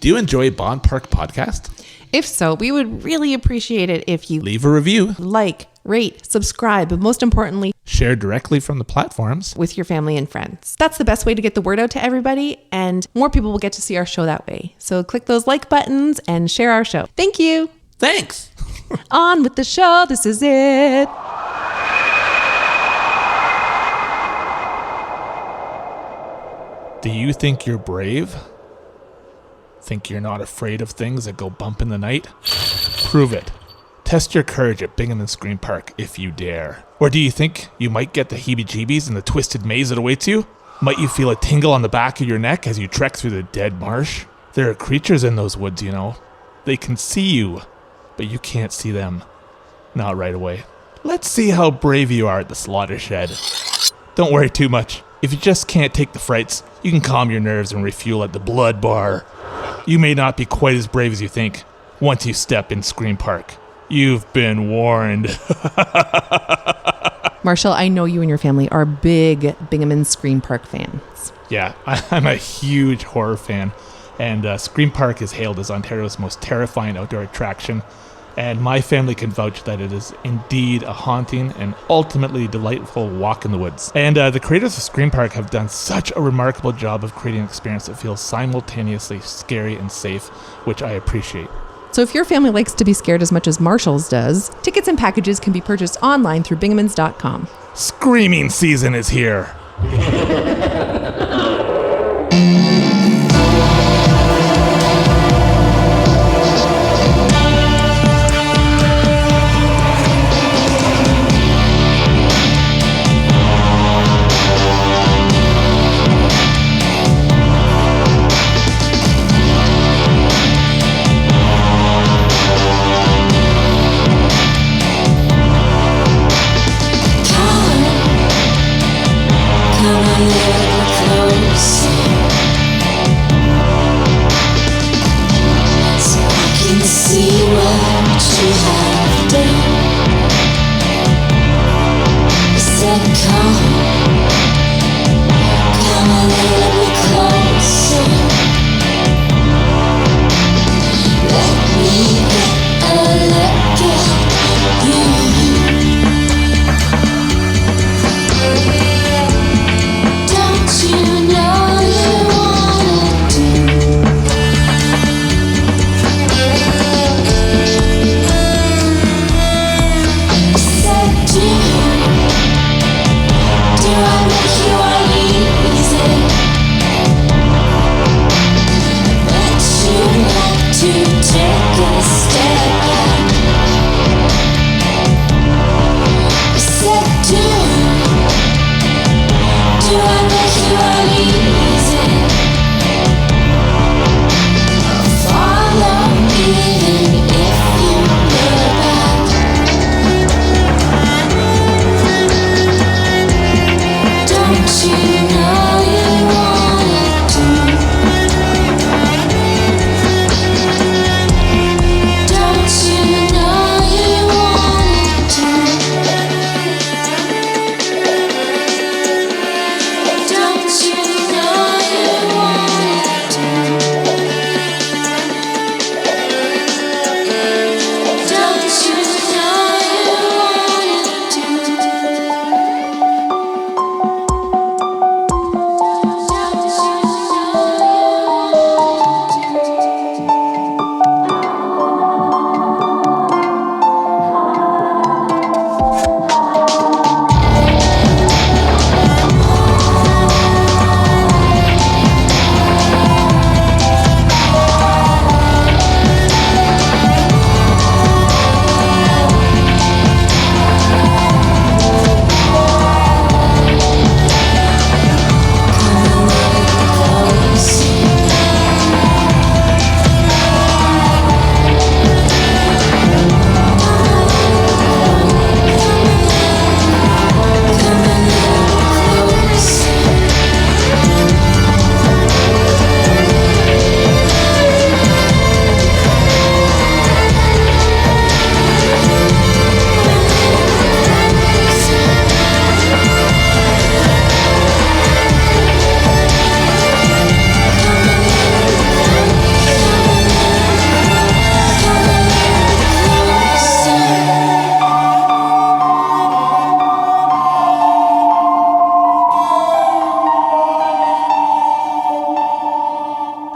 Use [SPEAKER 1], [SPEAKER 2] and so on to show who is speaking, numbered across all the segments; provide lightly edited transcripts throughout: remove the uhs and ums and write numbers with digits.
[SPEAKER 1] Do you enjoy Bonn Park podcast?
[SPEAKER 2] If so, we would really appreciate it if you
[SPEAKER 1] Leave a review,
[SPEAKER 2] like, rate, subscribe, but most importantly,
[SPEAKER 1] share directly from the platforms
[SPEAKER 2] with your family and friends. That's the best way to get the word out to everybody, and more people will get to see our show that way. So click those like buttons and share our show. Thank you.
[SPEAKER 1] Thanks.
[SPEAKER 2] On with the show. This is it.
[SPEAKER 1] Do you think you're brave? Think you're not afraid of things that go bump in the night? Prove it. Test your courage at Bingham Screen Park if you dare. Or do you think you might get the heebie-jeebies in the twisted maze that awaits you? Might you feel a tingle on the back of your neck as you trek through the dead marsh? There are creatures in those woods, you know. They can see you, but you can't see them. Not right away. Let's see how brave you are at the slaughter shed. Don't worry too much. If you just can't take the frights, you can calm your nerves and refuel at the Blood Bar. You may not be quite as brave as you think once you step in Scream Park. You've been warned.
[SPEAKER 2] Marshall, I know you and your family are big Bingham and Scream Park fans.
[SPEAKER 1] Yeah, I'm a huge horror fan, and Scream Park is hailed as Ontario's most terrifying outdoor attraction, and my family can vouch that it is indeed a haunting and ultimately delightful walk in the woods. And the creators of Scream Park have done such a remarkable job of creating an experience that feels simultaneously scary and safe, which I appreciate.
[SPEAKER 2] So if your family likes to be scared as much as Marshall's does, tickets and packages can be purchased online through binghamans.com.
[SPEAKER 1] Screaming season is here.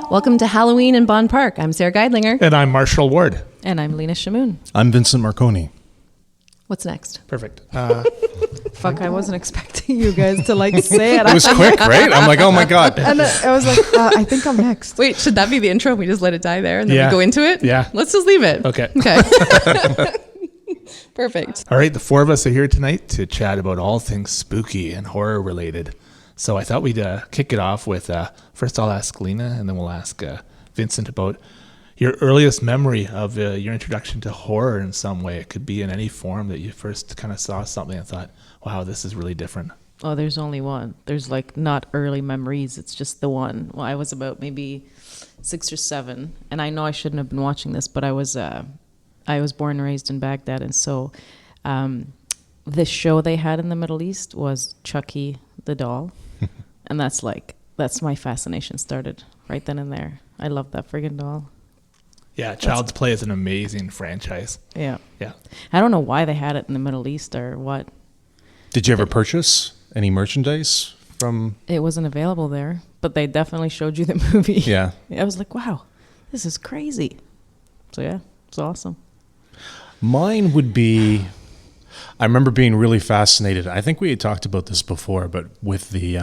[SPEAKER 2] Welcome to Halloween in Bonn Park. I'm Sarah Geidlinger.
[SPEAKER 1] And I'm Marshall Ward.
[SPEAKER 3] And I'm Lina Shamoun.
[SPEAKER 4] I'm Vincent Marcone.
[SPEAKER 2] What's next?
[SPEAKER 1] Perfect.
[SPEAKER 3] Fuck, I wasn't expecting you guys to say it.
[SPEAKER 4] It was quick, right? I'm like, oh my God.
[SPEAKER 3] And I was like, I think I'm next.
[SPEAKER 2] Wait, should that be the intro? We just let it die there and then
[SPEAKER 1] Yeah.
[SPEAKER 2] we go into it?
[SPEAKER 1] Yeah.
[SPEAKER 2] Let's just leave it.
[SPEAKER 1] Okay.
[SPEAKER 2] Okay. Perfect.
[SPEAKER 1] All right, the four of us are here tonight to chat about all things spooky and horror related. So I thought we'd kick it off with, first I'll ask Lina and then we'll ask Vincent about your earliest memory of your introduction to horror in some way. It could be in any form that you first kind of saw something and thought, wow, this is really different.
[SPEAKER 3] Oh, there's only one. There's not early memories. It's just the one. Well, I was about maybe 6 or 7. And I know I shouldn't have been watching this, but I was born and raised in Baghdad. And so the show they had in the Middle East was Chucky the doll. And that's my fascination started right then and there. I love that friggin' doll.
[SPEAKER 1] Yeah, Child's Play is an amazing franchise.
[SPEAKER 3] Yeah.
[SPEAKER 1] Yeah.
[SPEAKER 3] I don't know why they had it in the Middle East or what.
[SPEAKER 4] Did you ever purchase any merchandise from?
[SPEAKER 3] It wasn't available there, but they definitely showed you the movie.
[SPEAKER 4] Yeah.
[SPEAKER 3] I was like, wow, this is crazy. So yeah, it's awesome.
[SPEAKER 4] Mine would be, I remember being really fascinated. I think we had talked about this before, but with the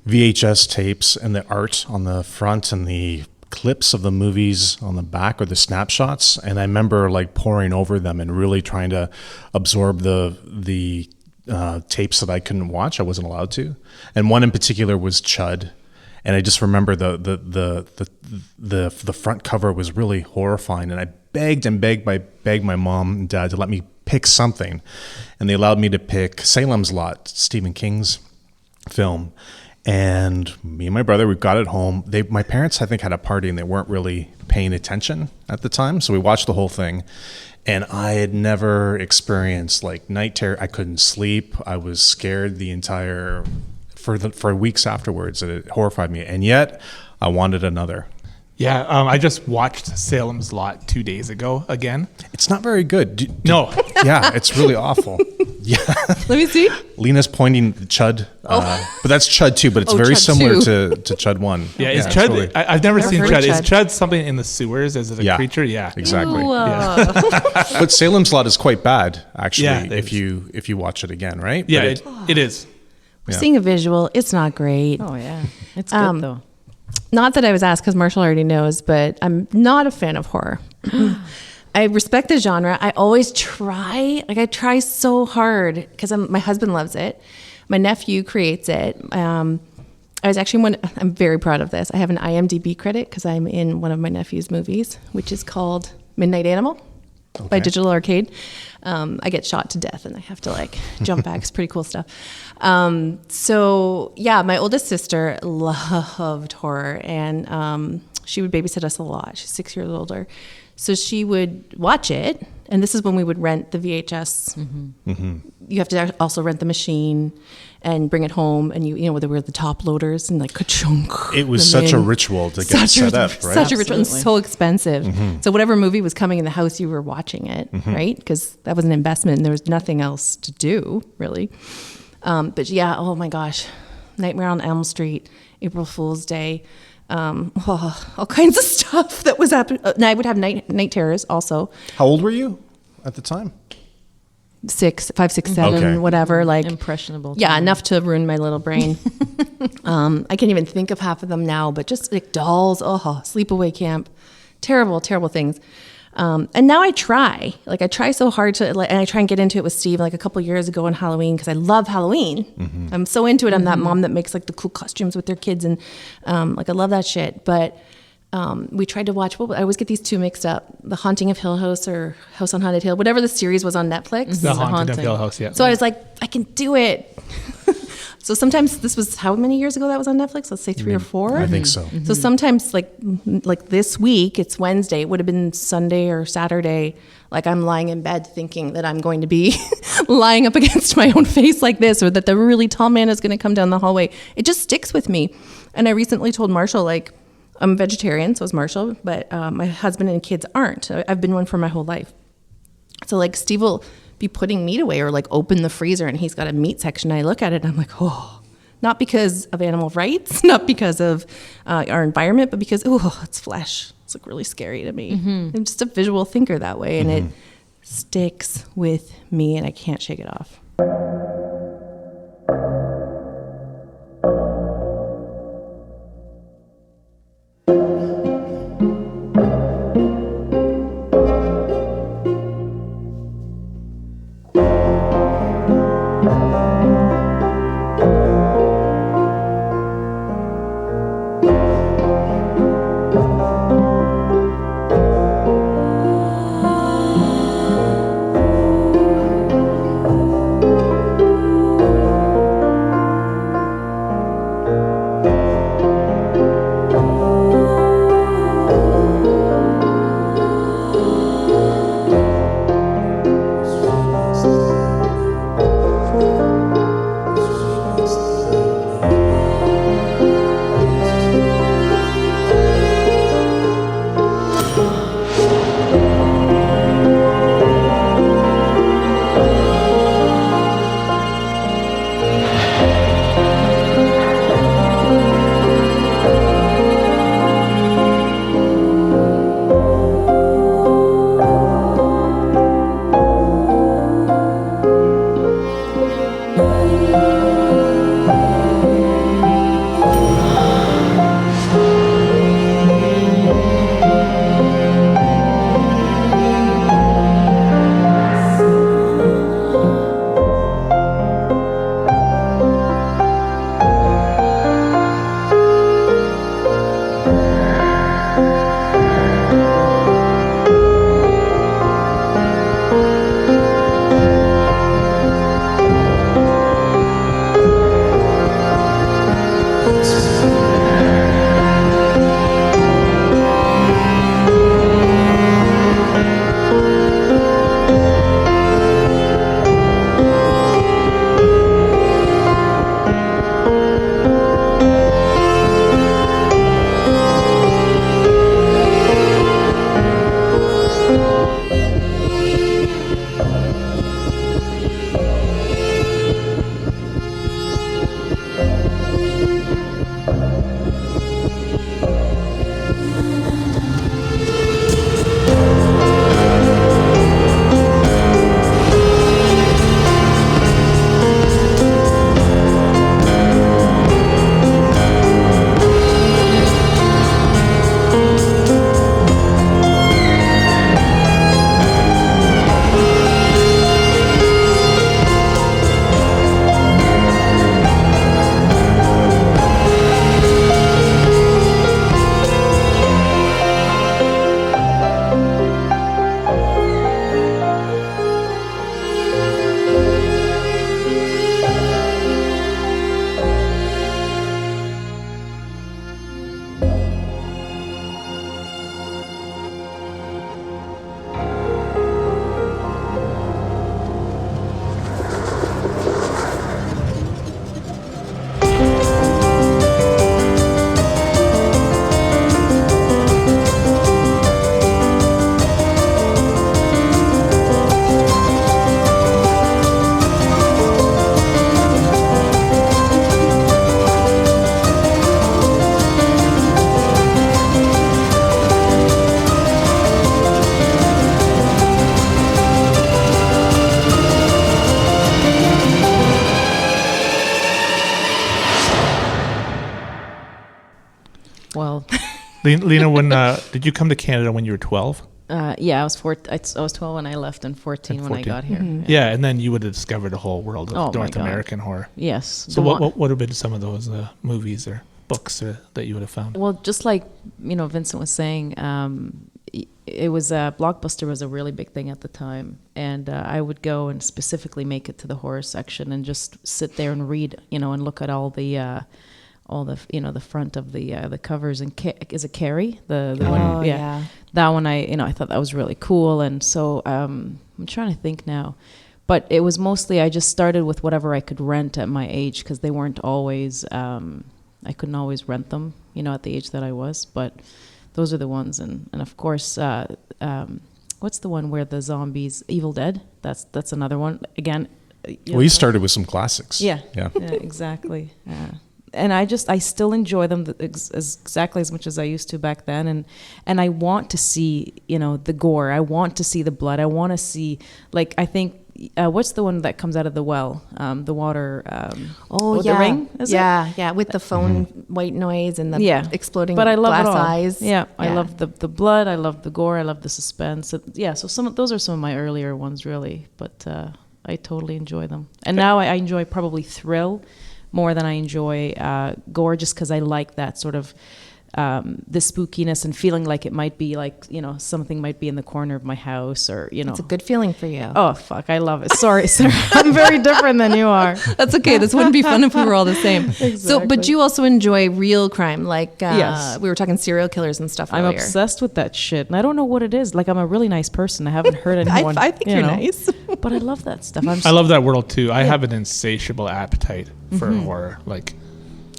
[SPEAKER 4] VHS tapes and the art on the front and the clips of the movies on the back or the snapshots, and I remember poring over them and really trying to absorb the tapes that I couldn't watch. I wasn't allowed to, and one in particular was Chud, and I just remember the front cover was really horrifying, and I begged my mom and dad to let me pick something, and they allowed me to pick Salem's Lot, Stephen King's film. And me and my brother, we got it home. My parents, I think, had a party and they weren't really paying attention at the time. So we watched the whole thing. And I had never experienced night terror. I couldn't sleep. I was scared for weeks afterwards. And it horrified me. And yet I wanted another.
[SPEAKER 1] Yeah, I just watched Salem's Lot 2 days ago again.
[SPEAKER 4] It's not very good.
[SPEAKER 1] No.
[SPEAKER 4] Yeah, it's really awful. Yeah.
[SPEAKER 2] Let me see.
[SPEAKER 4] Lina's pointing Chud, but that's Chud 2, but it's very
[SPEAKER 2] Chud
[SPEAKER 4] similar
[SPEAKER 2] 2.
[SPEAKER 4] to Chud 1.
[SPEAKER 1] Yeah, is
[SPEAKER 4] it's
[SPEAKER 1] Chud?
[SPEAKER 4] really-
[SPEAKER 1] I've never seen
[SPEAKER 2] heard
[SPEAKER 1] Chud.
[SPEAKER 2] of
[SPEAKER 1] Is
[SPEAKER 2] Chud.
[SPEAKER 1] Chud something in the sewers? Is it a
[SPEAKER 4] Yeah,
[SPEAKER 1] creature? Yeah,
[SPEAKER 4] exactly.
[SPEAKER 2] Ew,
[SPEAKER 4] But Salem's Lot is quite bad, actually,
[SPEAKER 1] Yeah, it
[SPEAKER 4] if
[SPEAKER 1] is.
[SPEAKER 4] you watch it again, right?
[SPEAKER 1] Yeah,
[SPEAKER 4] But
[SPEAKER 1] it is.
[SPEAKER 2] We're seeing a visual. It's not great.
[SPEAKER 3] Oh yeah, it's good though.
[SPEAKER 2] Not that I was asked because Marshall already knows, but I'm not a fan of horror. I respect the genre. I always try. I try so hard because my husband loves it. My nephew creates it. I was actually I'm very proud of this. I have an IMDb credit because I'm in one of my nephew's movies, which is called Midnight Animal by Digital Arcade. I get shot to death and I have to jump back. It's pretty cool stuff. So yeah, my oldest sister loved horror and she would babysit us a lot. She's 6 years older. So she would watch it. And this is when we would rent the VHS. Mm-hmm. Mm-hmm. You have to also rent the machine and bring it home. And you know, there were the top loaders and ka-chunk.
[SPEAKER 4] it was such a ritual to get set up, right?
[SPEAKER 2] Such a ritual and
[SPEAKER 3] Absolutely.
[SPEAKER 2] so expensive. Mm-hmm. So whatever movie was coming in the house, you were watching it, right? Because that was an investment and there was nothing else to do, really. But yeah, oh my gosh. Nightmare on Elm Street, April Fool's Day, all kinds of stuff that was happening. And I would have night terrors also.
[SPEAKER 4] How old were you at the time?
[SPEAKER 2] 5, 6, 7,
[SPEAKER 4] Okay.
[SPEAKER 2] whatever.
[SPEAKER 3] Impressionable.
[SPEAKER 2] Yeah, enough to ruin my little brain. I can't even think of half of them now, but just dolls, sleepaway camp, terrible, terrible things. And now I try. I try so hard to, and I try and get into it with Steve a couple years ago on Halloween because I love Halloween. Mm-hmm. I'm so into it. I'm that mom that makes the cool costumes with their kids and I love that shit. But we tried to watch, I always get these two mixed up, The Haunting of Hill House or House on Haunted Hill, whatever the series was on Netflix.
[SPEAKER 1] The Haunting of Hill House, yeah.
[SPEAKER 2] So I was like, I can do it. So sometimes this was how many years ago that was on Netflix? Let's say 3 or 4.
[SPEAKER 4] I think so.
[SPEAKER 2] Mm-hmm. So sometimes like this week, it's Wednesday. It would have been Sunday or Saturday. I'm lying in bed thinking that I'm going to be lying up against my own face like this, or that the really tall man is going to come down the hallway. It just sticks with me. And I recently told Marshall, I'm a vegetarian, so is Marshall, but my husband and kids aren't. I've been one for my whole life. So Steve will be putting meat away or open the freezer and he's got a meat section. I look at it and I'm like, oh, Not because of animal rights, not because of our environment, but because, it's flesh. It's like really scary to me. I'm just a visual thinker that way, and it sticks with me, and I can't shake it off.
[SPEAKER 3] Well,
[SPEAKER 1] Lina, when did you come to Canada when you were 12?
[SPEAKER 3] yeah, I was 12 when I left, and 14 when I got here.
[SPEAKER 2] Mm-hmm.
[SPEAKER 1] Yeah, and then you would have discovered a whole world of
[SPEAKER 3] Oh, my
[SPEAKER 1] North
[SPEAKER 3] God.
[SPEAKER 1] American horror.
[SPEAKER 3] Yes.
[SPEAKER 1] So what would have been some of those movies or books that you would have found?
[SPEAKER 3] Well, just like Vincent was saying, it was Blockbuster was a really big thing at the time, and I would go and specifically make it to the horror section and just sit there and read, and look at all the the front of the covers. And is it Carrie? The one,
[SPEAKER 2] yeah.
[SPEAKER 3] That one I thought that was really cool, and so I'm trying to think now. But it was mostly I just started with whatever I could rent at my age, because they weren't always I couldn't always rent them, at the age that I was. But those are the ones, and of course, what's the one where the zombies, Evil Dead? That's another one. Again,
[SPEAKER 4] Well, you started with some classics.
[SPEAKER 3] Yeah,
[SPEAKER 4] Yeah.
[SPEAKER 3] exactly. And I still enjoy them exactly as much as I used to back then. And I want to see, the gore. I want to see the blood. I want to see, like, I think, what's the one that comes out of the well? The water. The ring, is it?
[SPEAKER 2] Yeah, with the phone white noise and the exploding
[SPEAKER 3] but I love
[SPEAKER 2] glass
[SPEAKER 3] it all.
[SPEAKER 2] eyes.
[SPEAKER 3] Yeah, I love the blood. I love the gore. I love the suspense. So those are some of my earlier ones, really. But I totally enjoy them. And now I enjoy probably thrill more than I enjoy gore, just because I like that sort of the spookiness and feeling like it might be like, something might be in the corner of my house, or,
[SPEAKER 2] It's a good feeling for you.
[SPEAKER 3] Oh, fuck, I love it. Sorry, Sarah. I'm very different than you are.
[SPEAKER 2] That's okay. This wouldn't be fun if we were all the same.
[SPEAKER 3] Exactly.
[SPEAKER 2] So, but you also enjoy real crime, like
[SPEAKER 3] Yes.
[SPEAKER 2] we were talking serial killers and stuff
[SPEAKER 3] I'm
[SPEAKER 2] earlier.
[SPEAKER 3] obsessed with that shit, and I don't know what it is. Like, I'm a really nice person. I haven't hurt anyone.
[SPEAKER 2] I think you're nice.
[SPEAKER 3] But I love that stuff.
[SPEAKER 1] I love that world too. I have an insatiable appetite for horror. Like,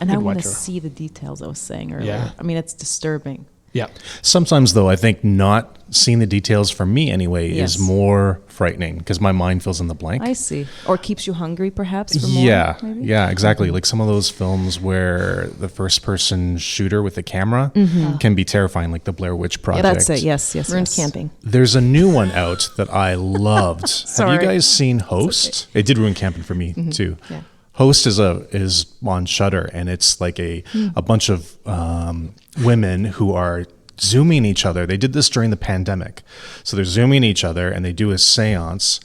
[SPEAKER 3] and I
[SPEAKER 1] could
[SPEAKER 3] want
[SPEAKER 1] watch
[SPEAKER 3] to
[SPEAKER 1] a-
[SPEAKER 3] see the details I was saying earlier.
[SPEAKER 1] Yeah.
[SPEAKER 3] I mean, it's disturbing.
[SPEAKER 1] yeah.
[SPEAKER 4] Sometimes, though, I think not seeing the details, for me anyway,
[SPEAKER 3] Yes.
[SPEAKER 4] is more frightening because my mind fills in the blank.
[SPEAKER 3] I see. Or keeps you hungry, perhaps, for more,
[SPEAKER 4] Yeah,
[SPEAKER 3] maybe?
[SPEAKER 4] yeah, exactly. Like some of those films where the first-person shooter with the camera can be terrifying, like the Blair Witch Project.
[SPEAKER 3] That's it. Yes.
[SPEAKER 2] Ruined
[SPEAKER 3] yes.
[SPEAKER 2] camping.
[SPEAKER 4] There's a new one out that I loved. Have you
[SPEAKER 3] Sorry.
[SPEAKER 4] guys seen Host? It did ruin camping for me too.
[SPEAKER 2] Yeah.
[SPEAKER 4] Host is on Shudder, and it's like a bunch of women who are zooming each other. They did this during the pandemic, so they're zooming each other, and they do a séance.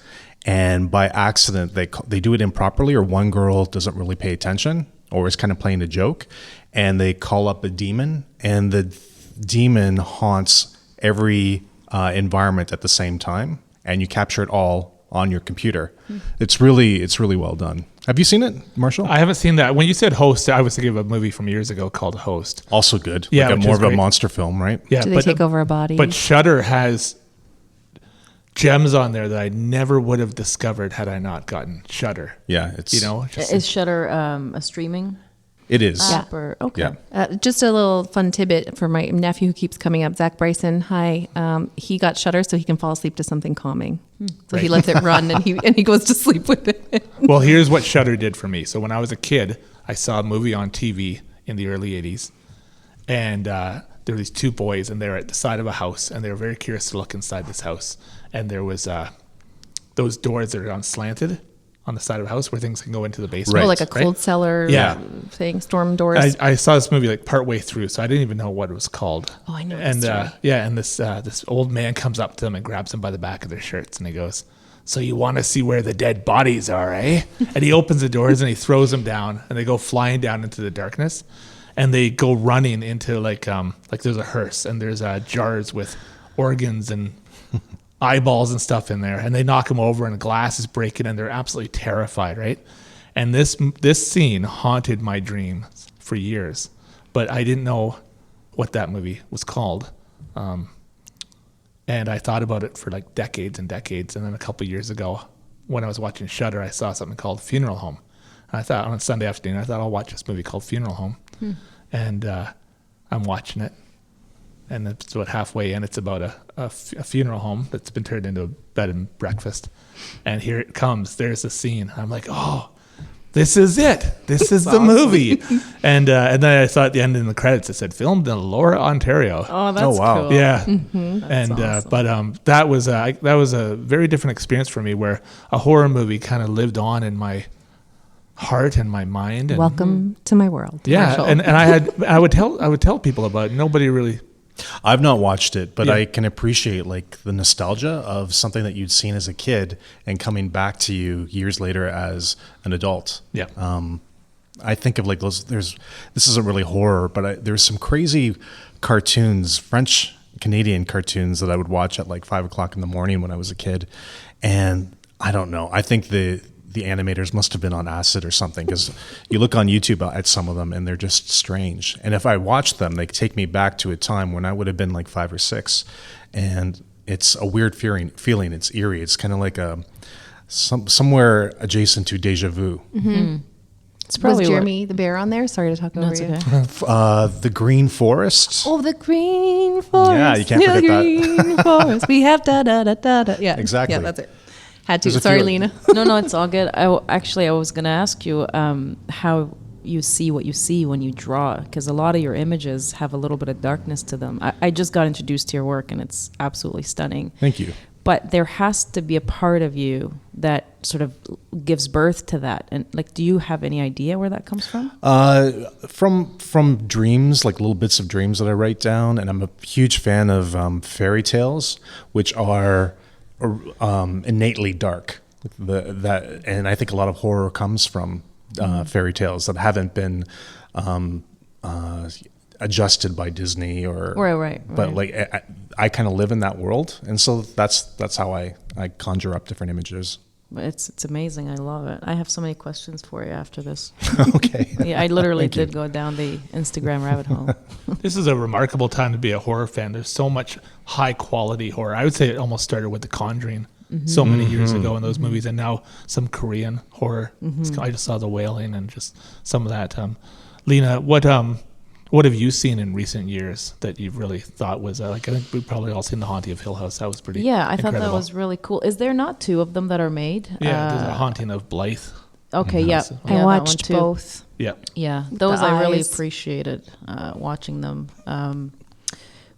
[SPEAKER 4] And by accident, they do it improperly, or one girl doesn't really pay attention, or is kind of playing a joke, and they call up a demon, and the demon haunts every environment at the same time, and you capture it all on your computer. It's really well done. Have you seen it, Marshall?
[SPEAKER 1] I haven't seen that. When you said Host, I was thinking of a movie from years ago called Host.
[SPEAKER 4] Also good.
[SPEAKER 1] Yeah,
[SPEAKER 4] like
[SPEAKER 1] which
[SPEAKER 4] more
[SPEAKER 1] is
[SPEAKER 4] of a
[SPEAKER 1] great.
[SPEAKER 4] monster film, right?
[SPEAKER 1] Yeah,
[SPEAKER 2] Do they take over a body?
[SPEAKER 1] But Shudder has gems on there that I never would have discovered had I not gotten Shudder.
[SPEAKER 4] Yeah, it's
[SPEAKER 1] Just
[SPEAKER 3] Is Shudder a streaming
[SPEAKER 4] it is.
[SPEAKER 3] app? Or, okay.
[SPEAKER 4] Yeah.
[SPEAKER 2] Just a little fun tidbit for my nephew who keeps coming up, Zach Bryson. Hi. He got Shudder so he can fall asleep to something calming. So he lets it run and he goes to sleep with it.
[SPEAKER 1] Well, here's what Shudder did for me. So when I was a kid, I saw a movie on TV in the early 80s. And there were these two boys, and they were at the side of a house, and they were very curious to look inside this house. And there was those doors that are on slanted on the side of a house where things can go into the basement.
[SPEAKER 4] Right.
[SPEAKER 2] Oh, like a cold cellar thing, storm doors.
[SPEAKER 1] I saw this movie like partway through, so I didn't even know what it was called.
[SPEAKER 2] Oh, I know
[SPEAKER 1] And
[SPEAKER 2] this
[SPEAKER 1] and this old man comes up to them and grabs them by the back of their shirts, and he goes, "So you want to see where the dead bodies are, eh?" And he opens the doors and he throws them down, and they go flying down into the darkness, and they go running into like there's a hearse, and there's jars with organs and eyeballs and stuff in there, and they knock them over, and the glass is breaking, and they're absolutely terrified, right? And this scene haunted my dreams for years, but I didn't know what that movie was called, and I thought about it for like decades and decades, and then a couple years ago, when I was watching Shudder, I saw something called Funeral Home. And I thought on a Sunday afternoon, I'll watch this movie called Funeral Home, and I'm watching it. And it's about halfway in. It's about a funeral home that's been turned into a bed and breakfast. And here it comes. There's a scene. I'm like, oh, this is it. This is the movie. And then I saw at the end in the credits, it said filmed in Laura, Ontario.
[SPEAKER 3] Oh, that's
[SPEAKER 4] wow.
[SPEAKER 3] cool.
[SPEAKER 1] Yeah.
[SPEAKER 3] That's awesome.
[SPEAKER 1] But that was a very different experience for me, where a horror movie kind of lived on in my heart and my mind. And,
[SPEAKER 2] Welcome to my world.
[SPEAKER 1] Yeah.
[SPEAKER 2] Marshall.
[SPEAKER 1] And I would tell people about it. Nobody really.
[SPEAKER 4] I've not watched it, but
[SPEAKER 1] Yeah.
[SPEAKER 4] I can appreciate like the nostalgia of something that you'd seen as a kid and coming back to you years later as an adult.
[SPEAKER 1] Yeah.
[SPEAKER 4] I think of like those. This isn't really horror, but there's some crazy cartoons, French Canadian cartoons that I would watch at like 5 o'clock in the morning when I was a kid, and I don't know. I think the animators must have been on acid or something, because you look on YouTube at some of them and they're just strange. And if I watch them, they take me back to a time when I would have been like 5 or 6, and it's a weird feeling. It's eerie. It's kind of like somewhere adjacent to deja vu.
[SPEAKER 3] It's probably
[SPEAKER 2] Was Jeremy the bear on there? Sorry to talk over
[SPEAKER 3] That's
[SPEAKER 2] you.
[SPEAKER 3] okay.
[SPEAKER 4] The Green Forest.
[SPEAKER 2] Oh, the green forest.
[SPEAKER 4] Yeah, you can't forget that.
[SPEAKER 2] Green forest. We have da da da da da. Yeah,
[SPEAKER 4] Exactly.
[SPEAKER 2] Yeah, that's it. Had to.
[SPEAKER 4] There's a
[SPEAKER 2] Sorry,
[SPEAKER 4] few-
[SPEAKER 2] Lena.
[SPEAKER 3] No, it's all good. Actually, I was going to ask you how you see what you see when you draw, because a lot of your images have a little bit of darkness to them. I just got introduced to your work, and it's absolutely stunning.
[SPEAKER 4] Thank you.
[SPEAKER 3] But there has to be a part of you that sort of gives birth to that. And like, do you have any idea where that comes from?
[SPEAKER 4] From dreams, like little bits of dreams that I write down, and I'm a huge fan of fairy tales, which are innately dark. And I think a lot of horror comes from fairy tales that haven't been adjusted by Disney or
[SPEAKER 3] Right.
[SPEAKER 4] But like I kind of live in that world, and so that's how I conjure up different images.
[SPEAKER 3] It's amazing. I love it. I have so many questions for you after this.
[SPEAKER 4] Okay.
[SPEAKER 3] Yeah, I literally
[SPEAKER 4] Thank you.
[SPEAKER 3] did go down the Instagram rabbit hole.
[SPEAKER 1] This is a remarkable time to be a horror fan. There's so much high quality horror. I would say it almost started with The Conjuring so many years ago in those movies, and now some Korean horror. I just saw The Wailing and just some of that. Lina, what have you seen in recent years that you've really thought was like? I think we've probably all seen The Haunting of Hill House. That was pretty.
[SPEAKER 3] Yeah, I thought that
[SPEAKER 1] incredible.
[SPEAKER 3] was really cool. Is there not two of them that are made?
[SPEAKER 1] Yeah, there's a Haunting of Blythe.
[SPEAKER 3] Okay, yeah.
[SPEAKER 1] I
[SPEAKER 3] Yeah,
[SPEAKER 2] I
[SPEAKER 3] that
[SPEAKER 2] watched
[SPEAKER 3] one too.
[SPEAKER 2] both.
[SPEAKER 1] Yeah.
[SPEAKER 3] Yeah, those I really
[SPEAKER 2] eyes.
[SPEAKER 3] appreciated watching them.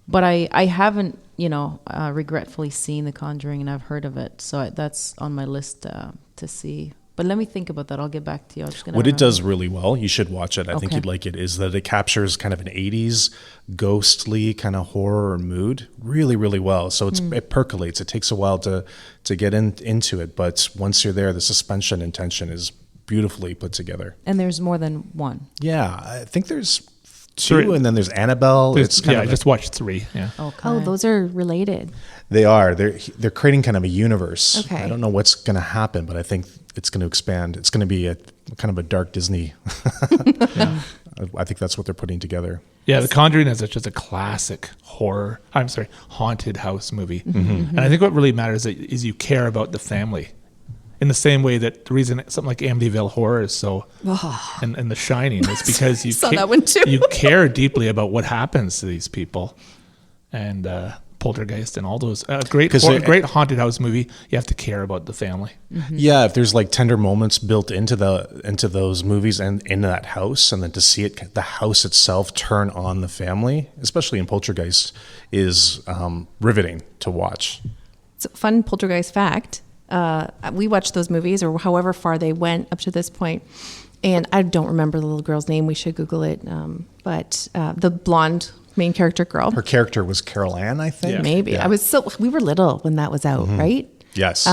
[SPEAKER 3] But I haven't, regretfully seen The Conjuring, and I've heard of it. So that's on my list to see. But let me think about that. I'll get back to you. I'm just gonna
[SPEAKER 4] What it
[SPEAKER 3] remember.
[SPEAKER 4] does really well, you should watch it. I think
[SPEAKER 3] Okay.
[SPEAKER 4] you'd like it, is that it captures kind of an 80s ghostly kind of horror mood really, really well. So it percolates. It takes a while to get into it. But once you're there, the suspension and tension is beautifully put together.
[SPEAKER 3] And there's more than one.
[SPEAKER 4] Yeah, I think there's two,
[SPEAKER 1] Three.
[SPEAKER 4] and then there's Annabelle. It's kind
[SPEAKER 1] I
[SPEAKER 4] of
[SPEAKER 1] just watched 3. Yeah.
[SPEAKER 3] Okay.
[SPEAKER 2] Oh, those are related.
[SPEAKER 4] They are. They're creating kind of a universe.
[SPEAKER 2] Okay.
[SPEAKER 4] I don't know what's going to happen, but I think it's going to expand. It's going to be a kind of a dark Disney. I think that's what they're putting together.
[SPEAKER 1] Yeah, The Conjuring is just a classic haunted house movie. And I think what really matters is you care about the family. In the same way that the reason something like Amityville Horror is so, and The Shining, is because you
[SPEAKER 2] Saw that one too.
[SPEAKER 1] you care deeply about what happens to these people, and Poltergeist and all those great haunted house movie. You have to care about the family.
[SPEAKER 4] Yeah, if there's like tender moments built into those movies and in that house, and then to see the house itself turn on the family, especially in Poltergeist, is riveting to watch.
[SPEAKER 2] It's a fun poltergeist fact. We watched those movies, or however far they went up to this point, and I don't remember the little girl's name. We should Google it. But the blonde main character girl,
[SPEAKER 4] Her character was Carol Ann, I think.
[SPEAKER 1] Yeah.
[SPEAKER 2] maybe.
[SPEAKER 4] Yeah.
[SPEAKER 2] We were little when that was out, right?
[SPEAKER 4] Yes.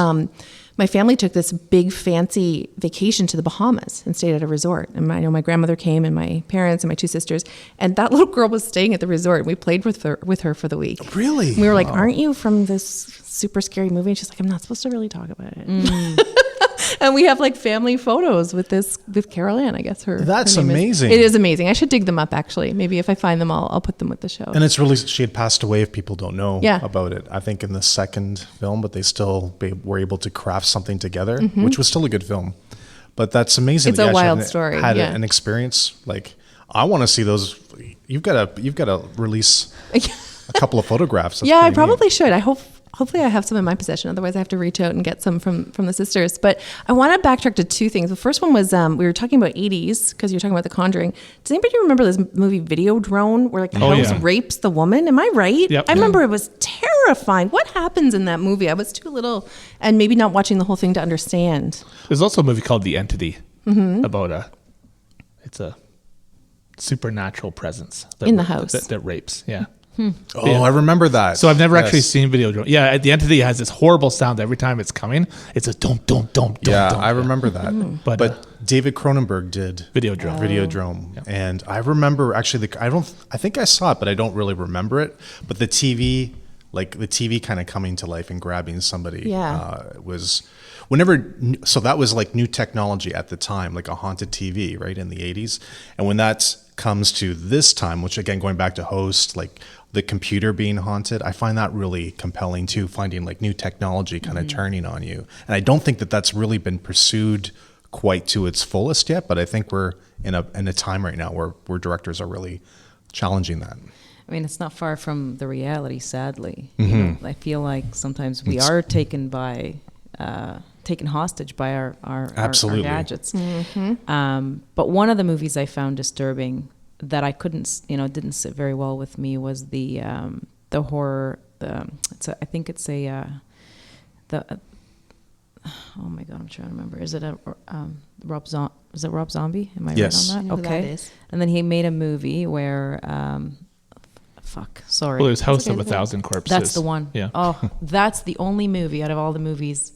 [SPEAKER 2] My family took this big fancy vacation to the Bahamas and stayed at a resort. And I know my grandmother came, and my parents and my 2 sisters, and that little girl was staying at the resort. And we played with her for the week.
[SPEAKER 4] Really?
[SPEAKER 2] And we were like, "Aren't you from this super scary movie?" And she's like, "I'm not supposed to really talk about it." And we have like family photos with Carol Ann, I guess
[SPEAKER 4] That's
[SPEAKER 2] her name
[SPEAKER 4] amazing.
[SPEAKER 2] It is amazing. I should dig them up, actually. Maybe if I find them, I'll put them with the show.
[SPEAKER 4] And it's really, she had passed away, if people don't know
[SPEAKER 2] Yeah.
[SPEAKER 4] about it, I think in the second film, but they still were able to craft something together, which was still a good film. But that's amazing.
[SPEAKER 2] It's a
[SPEAKER 4] she
[SPEAKER 2] wild
[SPEAKER 4] had
[SPEAKER 2] story,
[SPEAKER 4] Had
[SPEAKER 2] yeah.
[SPEAKER 4] an experience. Like, I want to see those. You've got to release a couple of photographs. That's
[SPEAKER 2] Yeah, I
[SPEAKER 4] pretty neat.
[SPEAKER 2] probably should. Hopefully I have some in my possession. Otherwise I have to reach out and get some from the sisters. But I want to backtrack to 2 things. The first one was we were talking about 80s because you're talking about The Conjuring. Does anybody remember this movie Videodrome where like the house
[SPEAKER 1] yeah.
[SPEAKER 2] rapes the woman? Am I right?
[SPEAKER 1] Yep.
[SPEAKER 2] I remember it was terrifying. What happens in that movie? I was too little and maybe not watching the whole thing to understand.
[SPEAKER 1] There's also a movie called The Entity about it's a supernatural presence
[SPEAKER 2] In the house.
[SPEAKER 1] that rapes. Yeah.
[SPEAKER 4] Oh,
[SPEAKER 1] Yeah.
[SPEAKER 4] I remember that.
[SPEAKER 1] So I've never
[SPEAKER 4] Yes.
[SPEAKER 1] actually seen Videodrome. Yeah, The Entity has this horrible sound every time it's coming. It's a dum.
[SPEAKER 4] Yeah, I remember that.
[SPEAKER 1] But,
[SPEAKER 4] David Cronenberg did
[SPEAKER 1] Videodrome.
[SPEAKER 4] Videodrome, and I remember actually I think I saw it, but I don't really remember it. But the TV kind of coming to life and grabbing somebody,
[SPEAKER 2] Yeah.
[SPEAKER 4] was so that was like new technology at the time, like a haunted TV, right, in the 80s. And when that comes to this time, which again, going back to Host, like the computer being haunted, I find that really compelling too, finding like new technology kind of turning on you. And I don't think that that's really been pursued quite to its fullest yet, but I think we're in a time right now where directors are really challenging that.
[SPEAKER 3] I mean, it's not far from the reality, sadly. You know, I feel like sometimes we are taken by taken hostage by our
[SPEAKER 4] Absolutely.
[SPEAKER 3] gadgets. But one of the movies I found disturbing that I couldn't, didn't sit very well with me was the horror. I think it's oh my God, I'm trying to remember. Is it Rob Zombie? Am I
[SPEAKER 4] Yes.
[SPEAKER 3] right on
[SPEAKER 2] I
[SPEAKER 3] that?
[SPEAKER 2] know who
[SPEAKER 3] Okay.
[SPEAKER 2] that is.
[SPEAKER 3] And then he made a movie where, sorry.
[SPEAKER 1] Well, there's House
[SPEAKER 2] okay,
[SPEAKER 1] of a
[SPEAKER 2] it's okay.
[SPEAKER 1] Thousand Corpses.
[SPEAKER 3] That's the one.
[SPEAKER 1] Yeah.
[SPEAKER 3] Oh, that's the only movie out of all the movies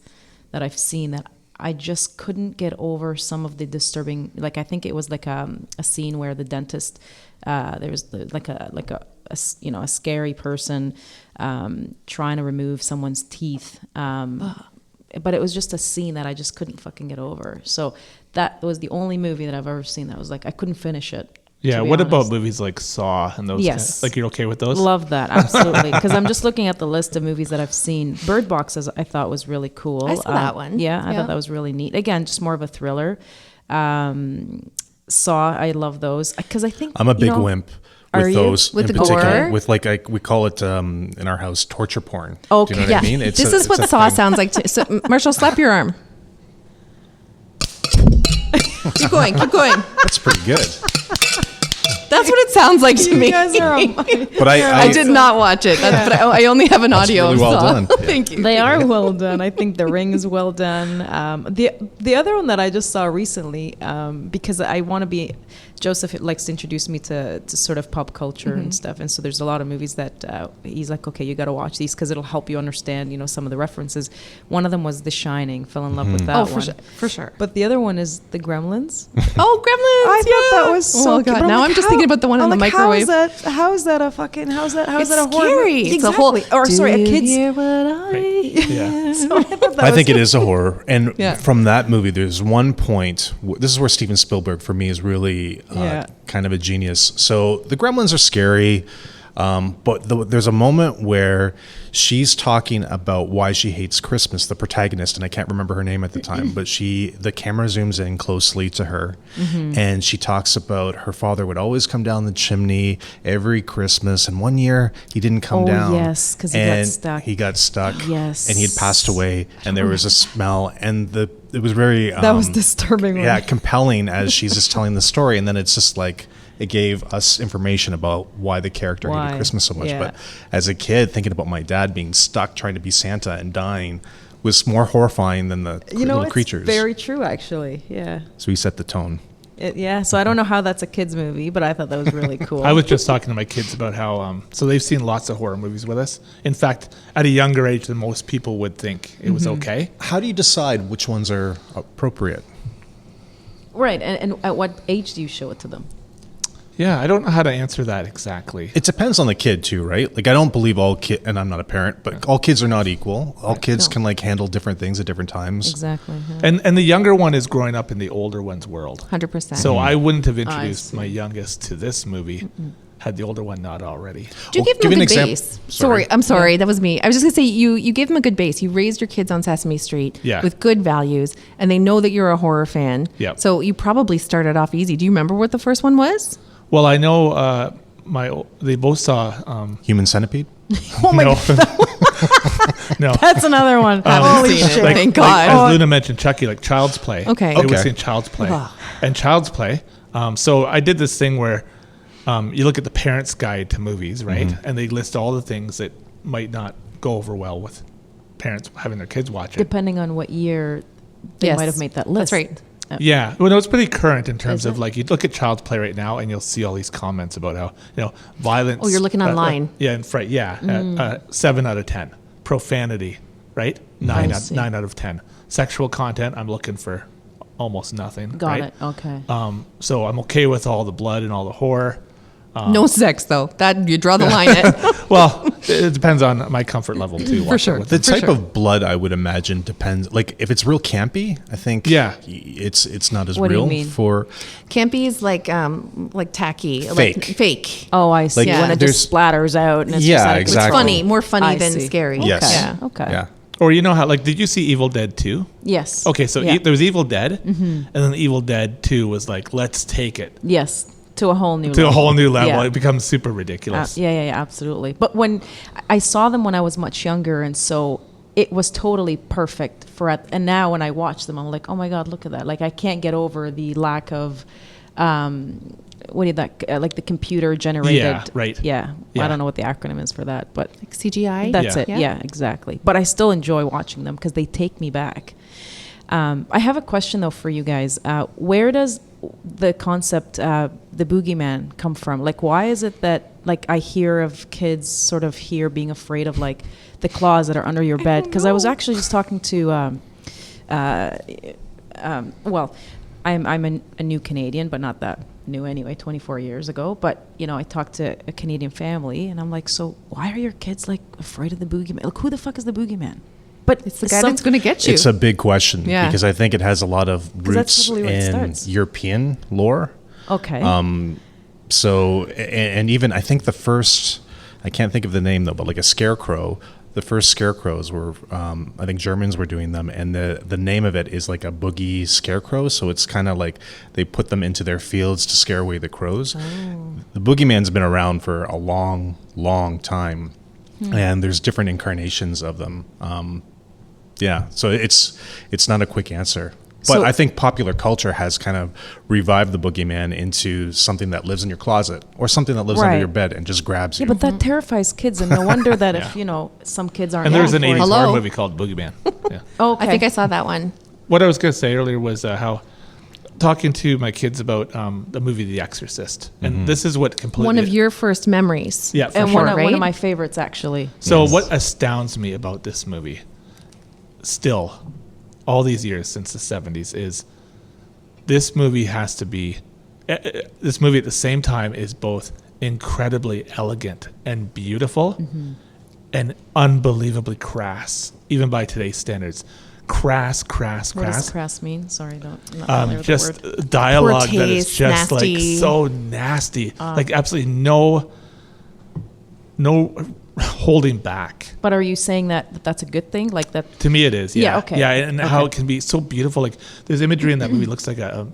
[SPEAKER 3] that I've seen that I just couldn't get over some of the disturbing. Like I think it was like a scene where the dentist, there was a scary person trying to remove someone's teeth. But it was just a scene that I just couldn't fucking get over. So that was the only movie that I've ever seen that was like I couldn't finish it.
[SPEAKER 1] Yeah.
[SPEAKER 3] to be
[SPEAKER 1] What
[SPEAKER 3] honest.
[SPEAKER 1] about movies like Saw and those?
[SPEAKER 3] Yes.
[SPEAKER 1] Like you're okay with those?
[SPEAKER 3] Love that, absolutely. Because I'm just looking at the list of movies that I've seen. Bird Box, I thought was really cool.
[SPEAKER 2] I saw that one.
[SPEAKER 3] Yeah, I
[SPEAKER 2] Yeah.
[SPEAKER 3] thought that was really neat. Again, just more of a thriller. Saw, I love those because I think
[SPEAKER 4] I'm a big wimp
[SPEAKER 3] Are
[SPEAKER 4] with
[SPEAKER 3] you?
[SPEAKER 4] those
[SPEAKER 2] With
[SPEAKER 4] in
[SPEAKER 2] the
[SPEAKER 4] particular.
[SPEAKER 2] gore?
[SPEAKER 4] With we call it in our house torture porn.
[SPEAKER 3] Okay.
[SPEAKER 4] Do you know what I mean?
[SPEAKER 2] This
[SPEAKER 4] a-
[SPEAKER 2] is
[SPEAKER 4] it's
[SPEAKER 2] what
[SPEAKER 4] a
[SPEAKER 2] Saw
[SPEAKER 4] thing.
[SPEAKER 2] sounds like. So, Marshall, slap your arm. Keep going. Keep going.
[SPEAKER 4] That's pretty good.
[SPEAKER 2] That's what it sounds like to me.
[SPEAKER 4] But
[SPEAKER 2] I did not watch it, but I only have an
[SPEAKER 4] That's
[SPEAKER 2] audio
[SPEAKER 4] really
[SPEAKER 2] of
[SPEAKER 4] well
[SPEAKER 2] Saw.
[SPEAKER 4] done.
[SPEAKER 2] Thank you.
[SPEAKER 3] They are well done. I think The Ring is well done. The other one that I just saw recently, because I want to be, Joseph likes to introduce me to sort of pop culture and stuff, and so there's a lot of movies that he's like, okay, you got to watch these because it'll help you understand, some of the references. One of them was The Shining. Fell in love with that
[SPEAKER 2] Oh,
[SPEAKER 3] one.
[SPEAKER 2] for sure.
[SPEAKER 3] But the other one is The Gremlins.
[SPEAKER 2] Oh, Gremlins!
[SPEAKER 3] I thought that was so
[SPEAKER 2] Oh
[SPEAKER 3] cute.
[SPEAKER 2] God!
[SPEAKER 3] But
[SPEAKER 2] Now I'm just thinking about the one in the microwave.
[SPEAKER 3] How is that a fucking? How's that
[SPEAKER 2] It's
[SPEAKER 3] a horror?
[SPEAKER 2] scary.
[SPEAKER 3] movie?
[SPEAKER 2] It's a whole.
[SPEAKER 3] Exactly. Or sorry, a
[SPEAKER 2] Do you
[SPEAKER 3] kid's.
[SPEAKER 2] hear what I
[SPEAKER 1] Yeah.
[SPEAKER 3] So I thought that
[SPEAKER 4] I
[SPEAKER 3] was
[SPEAKER 4] think it is a horror. And
[SPEAKER 2] Yeah.
[SPEAKER 4] from that movie, there's one point. This is where Steven Spielberg, for me, is really
[SPEAKER 3] Yeah.
[SPEAKER 4] kind of a genius. So the Gremlins are scary. But there's a moment where she's talking about why she hates Christmas, the protagonist, and I can't remember her name at the time, but the camera zooms in closely to her, and she talks about her father would always come down the chimney every Christmas, and one year he didn't come
[SPEAKER 3] Oh,
[SPEAKER 4] down.
[SPEAKER 3] yes, 'cause he got
[SPEAKER 4] and
[SPEAKER 3] stuck.
[SPEAKER 4] He got stuck.
[SPEAKER 3] Yes.
[SPEAKER 4] And he had passed away, and there was a smell, and it was very
[SPEAKER 3] That was disturbing.
[SPEAKER 4] yeah, compelling as she's just telling the story, and then it's just like it gave us information about why the character
[SPEAKER 3] Why,
[SPEAKER 4] hated Christmas so much.
[SPEAKER 3] yeah.
[SPEAKER 4] But as a kid, thinking about my dad being stuck trying to be Santa and dying was more horrifying than the little
[SPEAKER 3] it's
[SPEAKER 4] creatures.
[SPEAKER 3] very true, actually. Yeah.
[SPEAKER 4] So he set the tone.
[SPEAKER 3] So I don't know how that's a kid's movie, but I thought that was really cool.
[SPEAKER 1] I was just talking to my kids about how, so they've seen lots of horror movies with us. In fact, at a younger age than most people would think it was okay.
[SPEAKER 4] How do you decide which ones are appropriate?
[SPEAKER 3] right. And at what age do you show it to them?
[SPEAKER 1] Yeah, I don't know how to answer that exactly.
[SPEAKER 4] It depends on the kid too, right? Like I don't believe all kids, and I'm not a parent, but all kids are not equal. All kids
[SPEAKER 3] No.
[SPEAKER 4] can like handle different things at different times.
[SPEAKER 3] Exactly. Yeah.
[SPEAKER 1] And the younger one is growing up in the older one's world.
[SPEAKER 2] 100%.
[SPEAKER 1] So I wouldn't have
[SPEAKER 3] I
[SPEAKER 1] introduced
[SPEAKER 3] see.
[SPEAKER 1] my youngest to this movie had the older one not already.
[SPEAKER 2] Do you
[SPEAKER 4] Well,
[SPEAKER 2] give
[SPEAKER 4] give
[SPEAKER 2] them
[SPEAKER 4] me
[SPEAKER 2] a
[SPEAKER 4] an
[SPEAKER 2] good
[SPEAKER 4] example.
[SPEAKER 2] base?
[SPEAKER 4] Sorry.
[SPEAKER 2] I'm sorry. That was me. I was just going to say, you gave them a good base. You raised your kids on Sesame Street
[SPEAKER 1] Yeah.
[SPEAKER 2] with good values, and they know that you're a horror fan.
[SPEAKER 1] Yep.
[SPEAKER 2] So you probably started off easy. Do you remember what the first one was?
[SPEAKER 1] Well, I know they both saw.
[SPEAKER 4] Human Centipede?
[SPEAKER 3] Oh my
[SPEAKER 1] no,
[SPEAKER 3] God.
[SPEAKER 1] no.
[SPEAKER 3] That's another one.
[SPEAKER 2] haven't
[SPEAKER 3] Holy
[SPEAKER 2] seen it.
[SPEAKER 3] shit.
[SPEAKER 2] Like, Thank God.
[SPEAKER 1] As Luna mentioned, Chucky, like Child's Play.
[SPEAKER 2] Okay.
[SPEAKER 1] They were
[SPEAKER 4] Okay.
[SPEAKER 1] seeing Child's Play.
[SPEAKER 2] Ugh.
[SPEAKER 1] And Child's Play. So I did this thing where you look at the parents' guide to movies, right? And they list all the things that might not go over well with parents having their kids watch it.
[SPEAKER 3] Depending on what year they
[SPEAKER 2] Yes.
[SPEAKER 3] might have made that list.
[SPEAKER 2] That's right.
[SPEAKER 1] Yeah, well, no, it's pretty current in terms
[SPEAKER 3] Is
[SPEAKER 1] of
[SPEAKER 3] it?
[SPEAKER 1] like you look at Child's Play right now, and you'll see all these comments about how violence.
[SPEAKER 2] Oh, you're looking online.
[SPEAKER 1] Yeah, and fright. Yeah, 7 out of 10. Profanity, right? 9
[SPEAKER 3] see.
[SPEAKER 1] out of 10. Sexual content, I'm looking for almost nothing.
[SPEAKER 3] Got
[SPEAKER 1] right?
[SPEAKER 3] it. Okay.
[SPEAKER 1] So I'm okay with all the blood and all the horror.
[SPEAKER 2] No sex, though. That you draw the line at.
[SPEAKER 1] Well, it depends on my comfort level too.
[SPEAKER 2] For sure.
[SPEAKER 4] The type
[SPEAKER 2] sure.
[SPEAKER 4] of blood I would imagine depends. Like if it's real campy, I think
[SPEAKER 1] Yeah.
[SPEAKER 4] it's not as
[SPEAKER 3] What do you
[SPEAKER 4] real
[SPEAKER 3] mean?
[SPEAKER 4] for
[SPEAKER 2] Campy is like tacky.
[SPEAKER 4] Fake.
[SPEAKER 2] Like, fake.
[SPEAKER 3] Oh, I see.
[SPEAKER 4] Like,
[SPEAKER 3] When it just
[SPEAKER 4] there's-
[SPEAKER 3] splatters out and it's
[SPEAKER 4] Yeah,
[SPEAKER 3] just out of
[SPEAKER 4] exactly.
[SPEAKER 2] It's
[SPEAKER 3] control.
[SPEAKER 2] funny. More funny
[SPEAKER 3] I
[SPEAKER 2] than
[SPEAKER 3] see.
[SPEAKER 2] scary.
[SPEAKER 4] Yes.
[SPEAKER 2] Yeah.
[SPEAKER 3] Okay.
[SPEAKER 4] yeah.
[SPEAKER 1] Or you know how did you see Evil Dead 2?
[SPEAKER 3] Yes.
[SPEAKER 1] Okay, so
[SPEAKER 3] Yeah.
[SPEAKER 1] there was Evil Dead, and then Evil Dead 2 was like, let's take it
[SPEAKER 3] Yes. To a whole new
[SPEAKER 1] to a
[SPEAKER 3] level.
[SPEAKER 1] whole new level.
[SPEAKER 3] Yeah.
[SPEAKER 1] It becomes super ridiculous.
[SPEAKER 3] Yeah, absolutely. But when I saw them when I was much younger, and so it was totally perfect for it. And now when I watch them, I'm like, oh my God, look at that. Like I can't get over the lack of, like the computer generated.
[SPEAKER 1] Yeah, right.
[SPEAKER 3] Yeah.
[SPEAKER 1] Yeah.
[SPEAKER 3] I don't know what the acronym is for that, but
[SPEAKER 2] Like CGI.
[SPEAKER 3] that's
[SPEAKER 1] Yeah.
[SPEAKER 3] it. Yeah, exactly. But I still enjoy watching them because they take me back. I have a question though for you guys. Where does the concept, the boogeyman, come from? Like, why is it that like I hear of kids sort of here being afraid of like the claws that are under your bed? Because I was actually just talking to, well, I'm a new Canadian, but not that new anyway, 24 years ago. But, you know, I talked to a Canadian family and I'm like, so why are your kids like afraid of the boogeyman? Like, who the fuck is the boogeyman? But
[SPEAKER 2] It's the guy that's going to get you.
[SPEAKER 4] It's a big question
[SPEAKER 2] Yeah.
[SPEAKER 4] because I think it has a lot of
[SPEAKER 3] 'Cause that's
[SPEAKER 4] roots
[SPEAKER 3] totally where it
[SPEAKER 4] in
[SPEAKER 3] starts.
[SPEAKER 4] European lore.
[SPEAKER 3] Okay.
[SPEAKER 4] So, and even I think the first, I can't think of the name though, but like a scarecrow, the first scarecrows were, I think Germans were doing them, and the name of it is like a boogie scarecrow. So it's kind of like they put them into their fields to scare away the crows. The boogeyman's been around for a long, long time, and there's different incarnations of them. Yeah, so it's not a quick answer. But
[SPEAKER 3] So-
[SPEAKER 4] I think popular culture has kind of revived the boogeyman into something that lives in your closet or something that lives under
[SPEAKER 3] Right.
[SPEAKER 4] your bed and just grabs
[SPEAKER 3] yeah,
[SPEAKER 4] you.
[SPEAKER 3] but that terrifies kids, and no wonder that if,
[SPEAKER 1] Yeah.
[SPEAKER 3] you know, some kids aren't.
[SPEAKER 1] And there's an
[SPEAKER 3] down for
[SPEAKER 1] 80s
[SPEAKER 3] it.
[SPEAKER 1] horror
[SPEAKER 2] Hello?
[SPEAKER 1] movie called Boogeyman. Yeah.
[SPEAKER 3] Oh, okay.
[SPEAKER 2] I think I saw that one.
[SPEAKER 1] What I was going to say earlier was how talking to my kids about the movie The Exorcist, and this is what completely
[SPEAKER 2] One of your first memories.
[SPEAKER 1] yeah, for
[SPEAKER 3] and
[SPEAKER 1] sure.
[SPEAKER 3] one of
[SPEAKER 2] right?
[SPEAKER 3] my favorites actually.
[SPEAKER 1] So what astounds me about this movie, still, all these years since the 70s, is this movie has to be. This movie at the same time is both incredibly elegant and beautiful, and unbelievably crass, even by today's standards. Crass.
[SPEAKER 3] What does crass mean? Sorry, I'm not familiar with
[SPEAKER 1] Just
[SPEAKER 3] the word.
[SPEAKER 1] dialogue
[SPEAKER 2] Poor
[SPEAKER 1] that is
[SPEAKER 2] taste,
[SPEAKER 1] just
[SPEAKER 2] nasty.
[SPEAKER 1] like so nasty, like absolutely no holding back.
[SPEAKER 3] But are you saying that that's a good thing? Like that?
[SPEAKER 1] To me, it is. Yeah.
[SPEAKER 3] Yeah, okay.
[SPEAKER 1] Yeah, and how
[SPEAKER 3] Okay.
[SPEAKER 1] it can be so beautiful. Like there's imagery in that movie looks like a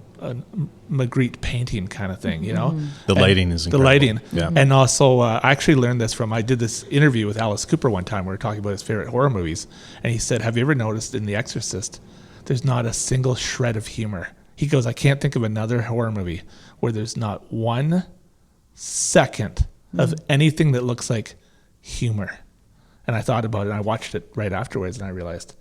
[SPEAKER 1] Magritte painting kind of thing, you know.
[SPEAKER 4] The
[SPEAKER 1] And
[SPEAKER 4] lighting is
[SPEAKER 1] the
[SPEAKER 4] incredible.
[SPEAKER 1] lighting.
[SPEAKER 4] Yeah.
[SPEAKER 1] And also, I actually learned this from. I did this interview with Alice Cooper one time. We were talking about his favorite horror movies, and he said, "Have you ever noticed in The Exorcist, there's not a single shred of humor?" He goes, "I can't think of another horror movie where there's not 1 second of anything that looks like humor." And I thought about it, and I watched it right afterwards, and I realized,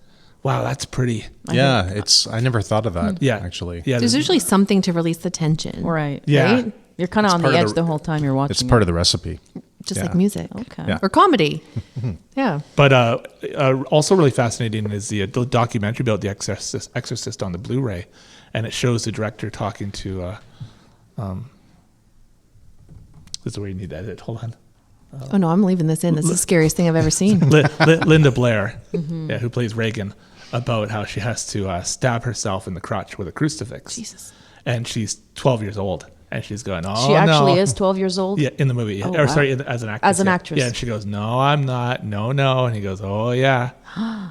[SPEAKER 1] wow, that's pretty.
[SPEAKER 4] Yeah, I never thought of that.
[SPEAKER 1] Yeah,
[SPEAKER 4] actually.
[SPEAKER 1] Yeah,
[SPEAKER 2] There's usually something to release the tension.
[SPEAKER 3] Right.
[SPEAKER 1] Yeah.
[SPEAKER 2] Right?
[SPEAKER 3] You're kind of on
[SPEAKER 4] part
[SPEAKER 3] the
[SPEAKER 4] of
[SPEAKER 3] edge
[SPEAKER 4] the-
[SPEAKER 3] the whole time you're watching.
[SPEAKER 4] It's part of the recipe.
[SPEAKER 2] Just
[SPEAKER 4] Yeah.
[SPEAKER 2] like music.
[SPEAKER 3] Okay.
[SPEAKER 4] Yeah.
[SPEAKER 2] Or comedy. Yeah.
[SPEAKER 1] But also really fascinating is the documentary about the Exorcist on the Blu-ray, and it shows the director talking to. This is where you need to edit. Hold on.
[SPEAKER 2] Oh, no, I'm leaving this in. This is the scariest thing I've ever seen.
[SPEAKER 1] Linda Blair, yeah, who plays Reagan, about how she has to stab herself in the crotch with a crucifix.
[SPEAKER 2] Jesus.
[SPEAKER 1] And she's 12 years old, and she's going, "Oh,
[SPEAKER 3] She actually
[SPEAKER 1] no."
[SPEAKER 3] is 12 years old.
[SPEAKER 1] Yeah, in the movie.
[SPEAKER 3] Oh,
[SPEAKER 1] Or
[SPEAKER 3] wow.
[SPEAKER 1] sorry, as an actress.
[SPEAKER 3] As an
[SPEAKER 1] yeah.
[SPEAKER 3] actress.
[SPEAKER 1] Yeah, and she goes, "No, I'm not. No." And he goes, "Oh, yeah,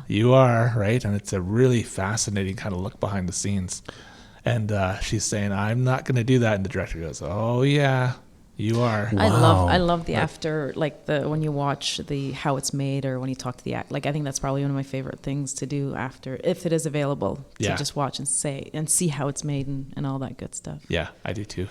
[SPEAKER 1] you are," right? And it's a really fascinating kind of look behind the scenes. And she's saying, "I'm not going to do that." And the director goes, "Oh, yeah, you are."
[SPEAKER 3] I love the after, like the when you watch the how it's made, or when you talk to the act. Like I think that's probably one of my favorite things to do after, if it is available, to
[SPEAKER 1] Yeah.
[SPEAKER 3] just watch and see how it's made and all that good stuff.
[SPEAKER 1] Yeah, I do too.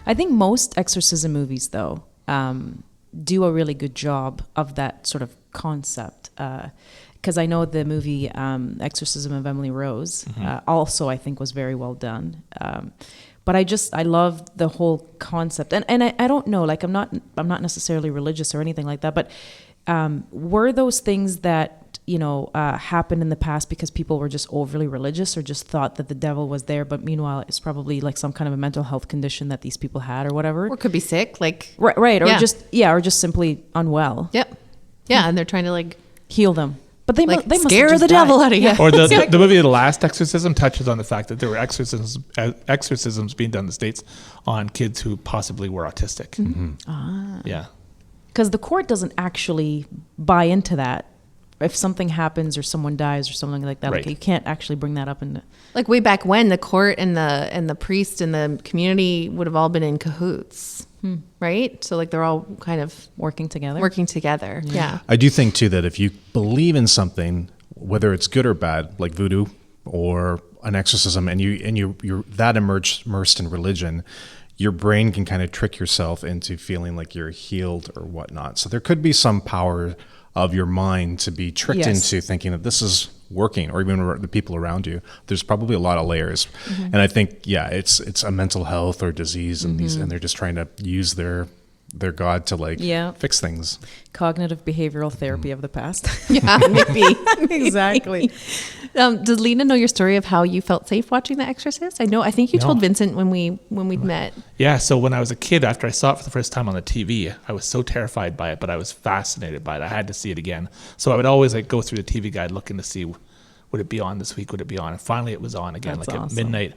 [SPEAKER 3] I think most exorcism movies, though, do a really good job of that sort of concept. Because I know the movie Exorcism of Emily Rose also, I think, was very well done. But I love the whole concept. And I don't know, like I'm not necessarily religious or anything like that, but were those things that, happened in the past because people were just overly religious or just thought that the devil was there, but meanwhile it's probably like some kind of a mental health condition that these people had or whatever?
[SPEAKER 2] Or could be sick, like...
[SPEAKER 3] Right, or
[SPEAKER 2] yeah.
[SPEAKER 3] or just simply unwell.
[SPEAKER 2] Yep. Yeah, and they're trying to like...
[SPEAKER 3] heal them. But they must
[SPEAKER 2] scare the devil out of you.
[SPEAKER 1] Or the movie The Last Exorcism touches on the fact that there were exorcisms being done in the States on kids who possibly were autistic.
[SPEAKER 3] Mm-hmm.
[SPEAKER 1] Yeah.
[SPEAKER 3] Because the court doesn't actually buy into that. If something happens or someone dies or something like that,
[SPEAKER 1] Right.
[SPEAKER 3] like you can't actually bring that up in
[SPEAKER 2] Like way back when, the court and the priest and the community would have all been in cahoots, right? So like they're all kind of
[SPEAKER 3] working together.
[SPEAKER 2] Yeah.
[SPEAKER 4] I do think too that if you believe in something, whether it's good or bad, like voodoo or an exorcism, and you're that immersed in religion, your brain can kind of trick yourself into feeling like you're healed or whatnot. So there could be some power of your mind to be tricked into thinking that this is working, or even the people around you. There's probably a lot of layers. And I think, it's a mental health or disease, and and they're just trying to use their God to fix things.
[SPEAKER 3] Cognitive behavioral therapy of the past.
[SPEAKER 2] Yeah, maybe.
[SPEAKER 3] Exactly.
[SPEAKER 2] Does Lina know your story of how you felt safe watching The Exorcist? I think you told Vincent when we'd met.
[SPEAKER 1] Yeah, so when I was a kid, after I saw it for the first time on the TV, I was so terrified by it, but I was fascinated by it. I had to see it again. So I would always go through the TV guide looking to see, would it be on this week? Would it be on? And finally it was on again,
[SPEAKER 3] That's
[SPEAKER 1] at
[SPEAKER 3] awesome.
[SPEAKER 1] midnight.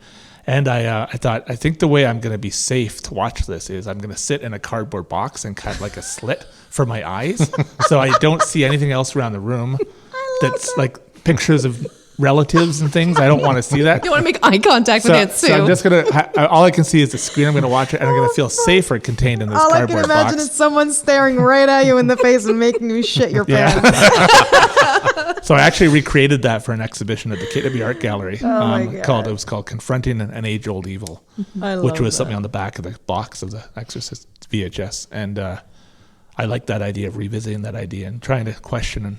[SPEAKER 1] And I thought, I think the way I'm going to be safe to watch this is I'm going to sit in a cardboard box and cut like a slit for my eyes so I don't see anything else around the room that's like pictures of relatives and things. I don't want to see that.
[SPEAKER 2] You want to make eye contact with it, too.
[SPEAKER 1] So I'm just going to, all I can see is the screen. I'm going to watch it and I'm going to feel safer contained in this
[SPEAKER 3] All I
[SPEAKER 1] cardboard
[SPEAKER 3] can imagine
[SPEAKER 1] box.
[SPEAKER 3] is someone staring right at you in the face and making you shit your pants.
[SPEAKER 1] So I actually recreated that for an exhibition at the KW Art Gallery.
[SPEAKER 3] my God.
[SPEAKER 1] It was called Confronting an Age-Old Evil, which was something on the back of the box of the Exorcist VHS. And I like that idea of revisiting that idea and trying to question and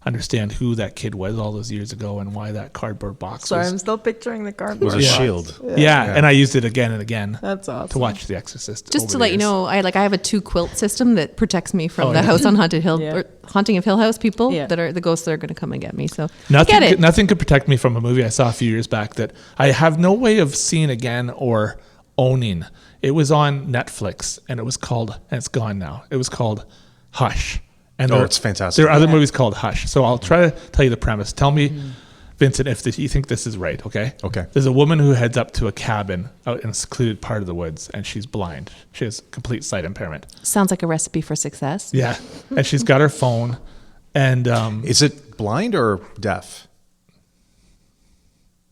[SPEAKER 1] understand who that kid was all those years ago and why that cardboard box
[SPEAKER 3] Sorry,
[SPEAKER 1] was.
[SPEAKER 3] I'm still picturing the
[SPEAKER 4] It
[SPEAKER 3] cardboard.
[SPEAKER 4] was a
[SPEAKER 1] Yeah.
[SPEAKER 4] shield.
[SPEAKER 1] Yeah, and I used it again and again
[SPEAKER 3] That's awesome.
[SPEAKER 1] to watch The Exorcist.
[SPEAKER 2] Just
[SPEAKER 1] over
[SPEAKER 2] to
[SPEAKER 1] the
[SPEAKER 2] let you
[SPEAKER 1] years.
[SPEAKER 2] know, I have a 2-quilt system that protects me from
[SPEAKER 1] Oh,
[SPEAKER 2] the
[SPEAKER 1] yeah.
[SPEAKER 2] house on Haunted Hill,
[SPEAKER 3] Yeah.
[SPEAKER 2] or Haunting of Hill House people
[SPEAKER 3] Yeah.
[SPEAKER 2] that are the ghosts that are going to come and get me. So I get it.
[SPEAKER 1] Nothing could protect me from a movie I saw a few years back that I have no way of seeing again or owning. It was on Netflix and it was called, and it's gone now. It was called Hush. And
[SPEAKER 4] It's fantastic.
[SPEAKER 1] There are other movies called Hush. So I'll try to tell you the premise. Tell me, Vincent, if you think this is right, okay?
[SPEAKER 4] Okay.
[SPEAKER 1] There's a woman who heads up to a cabin out in a secluded part of the woods, and she's blind. She has complete sight impairment.
[SPEAKER 2] Sounds like a recipe for success.
[SPEAKER 1] Yeah. And she's got her phone, and
[SPEAKER 4] Is it blind or deaf?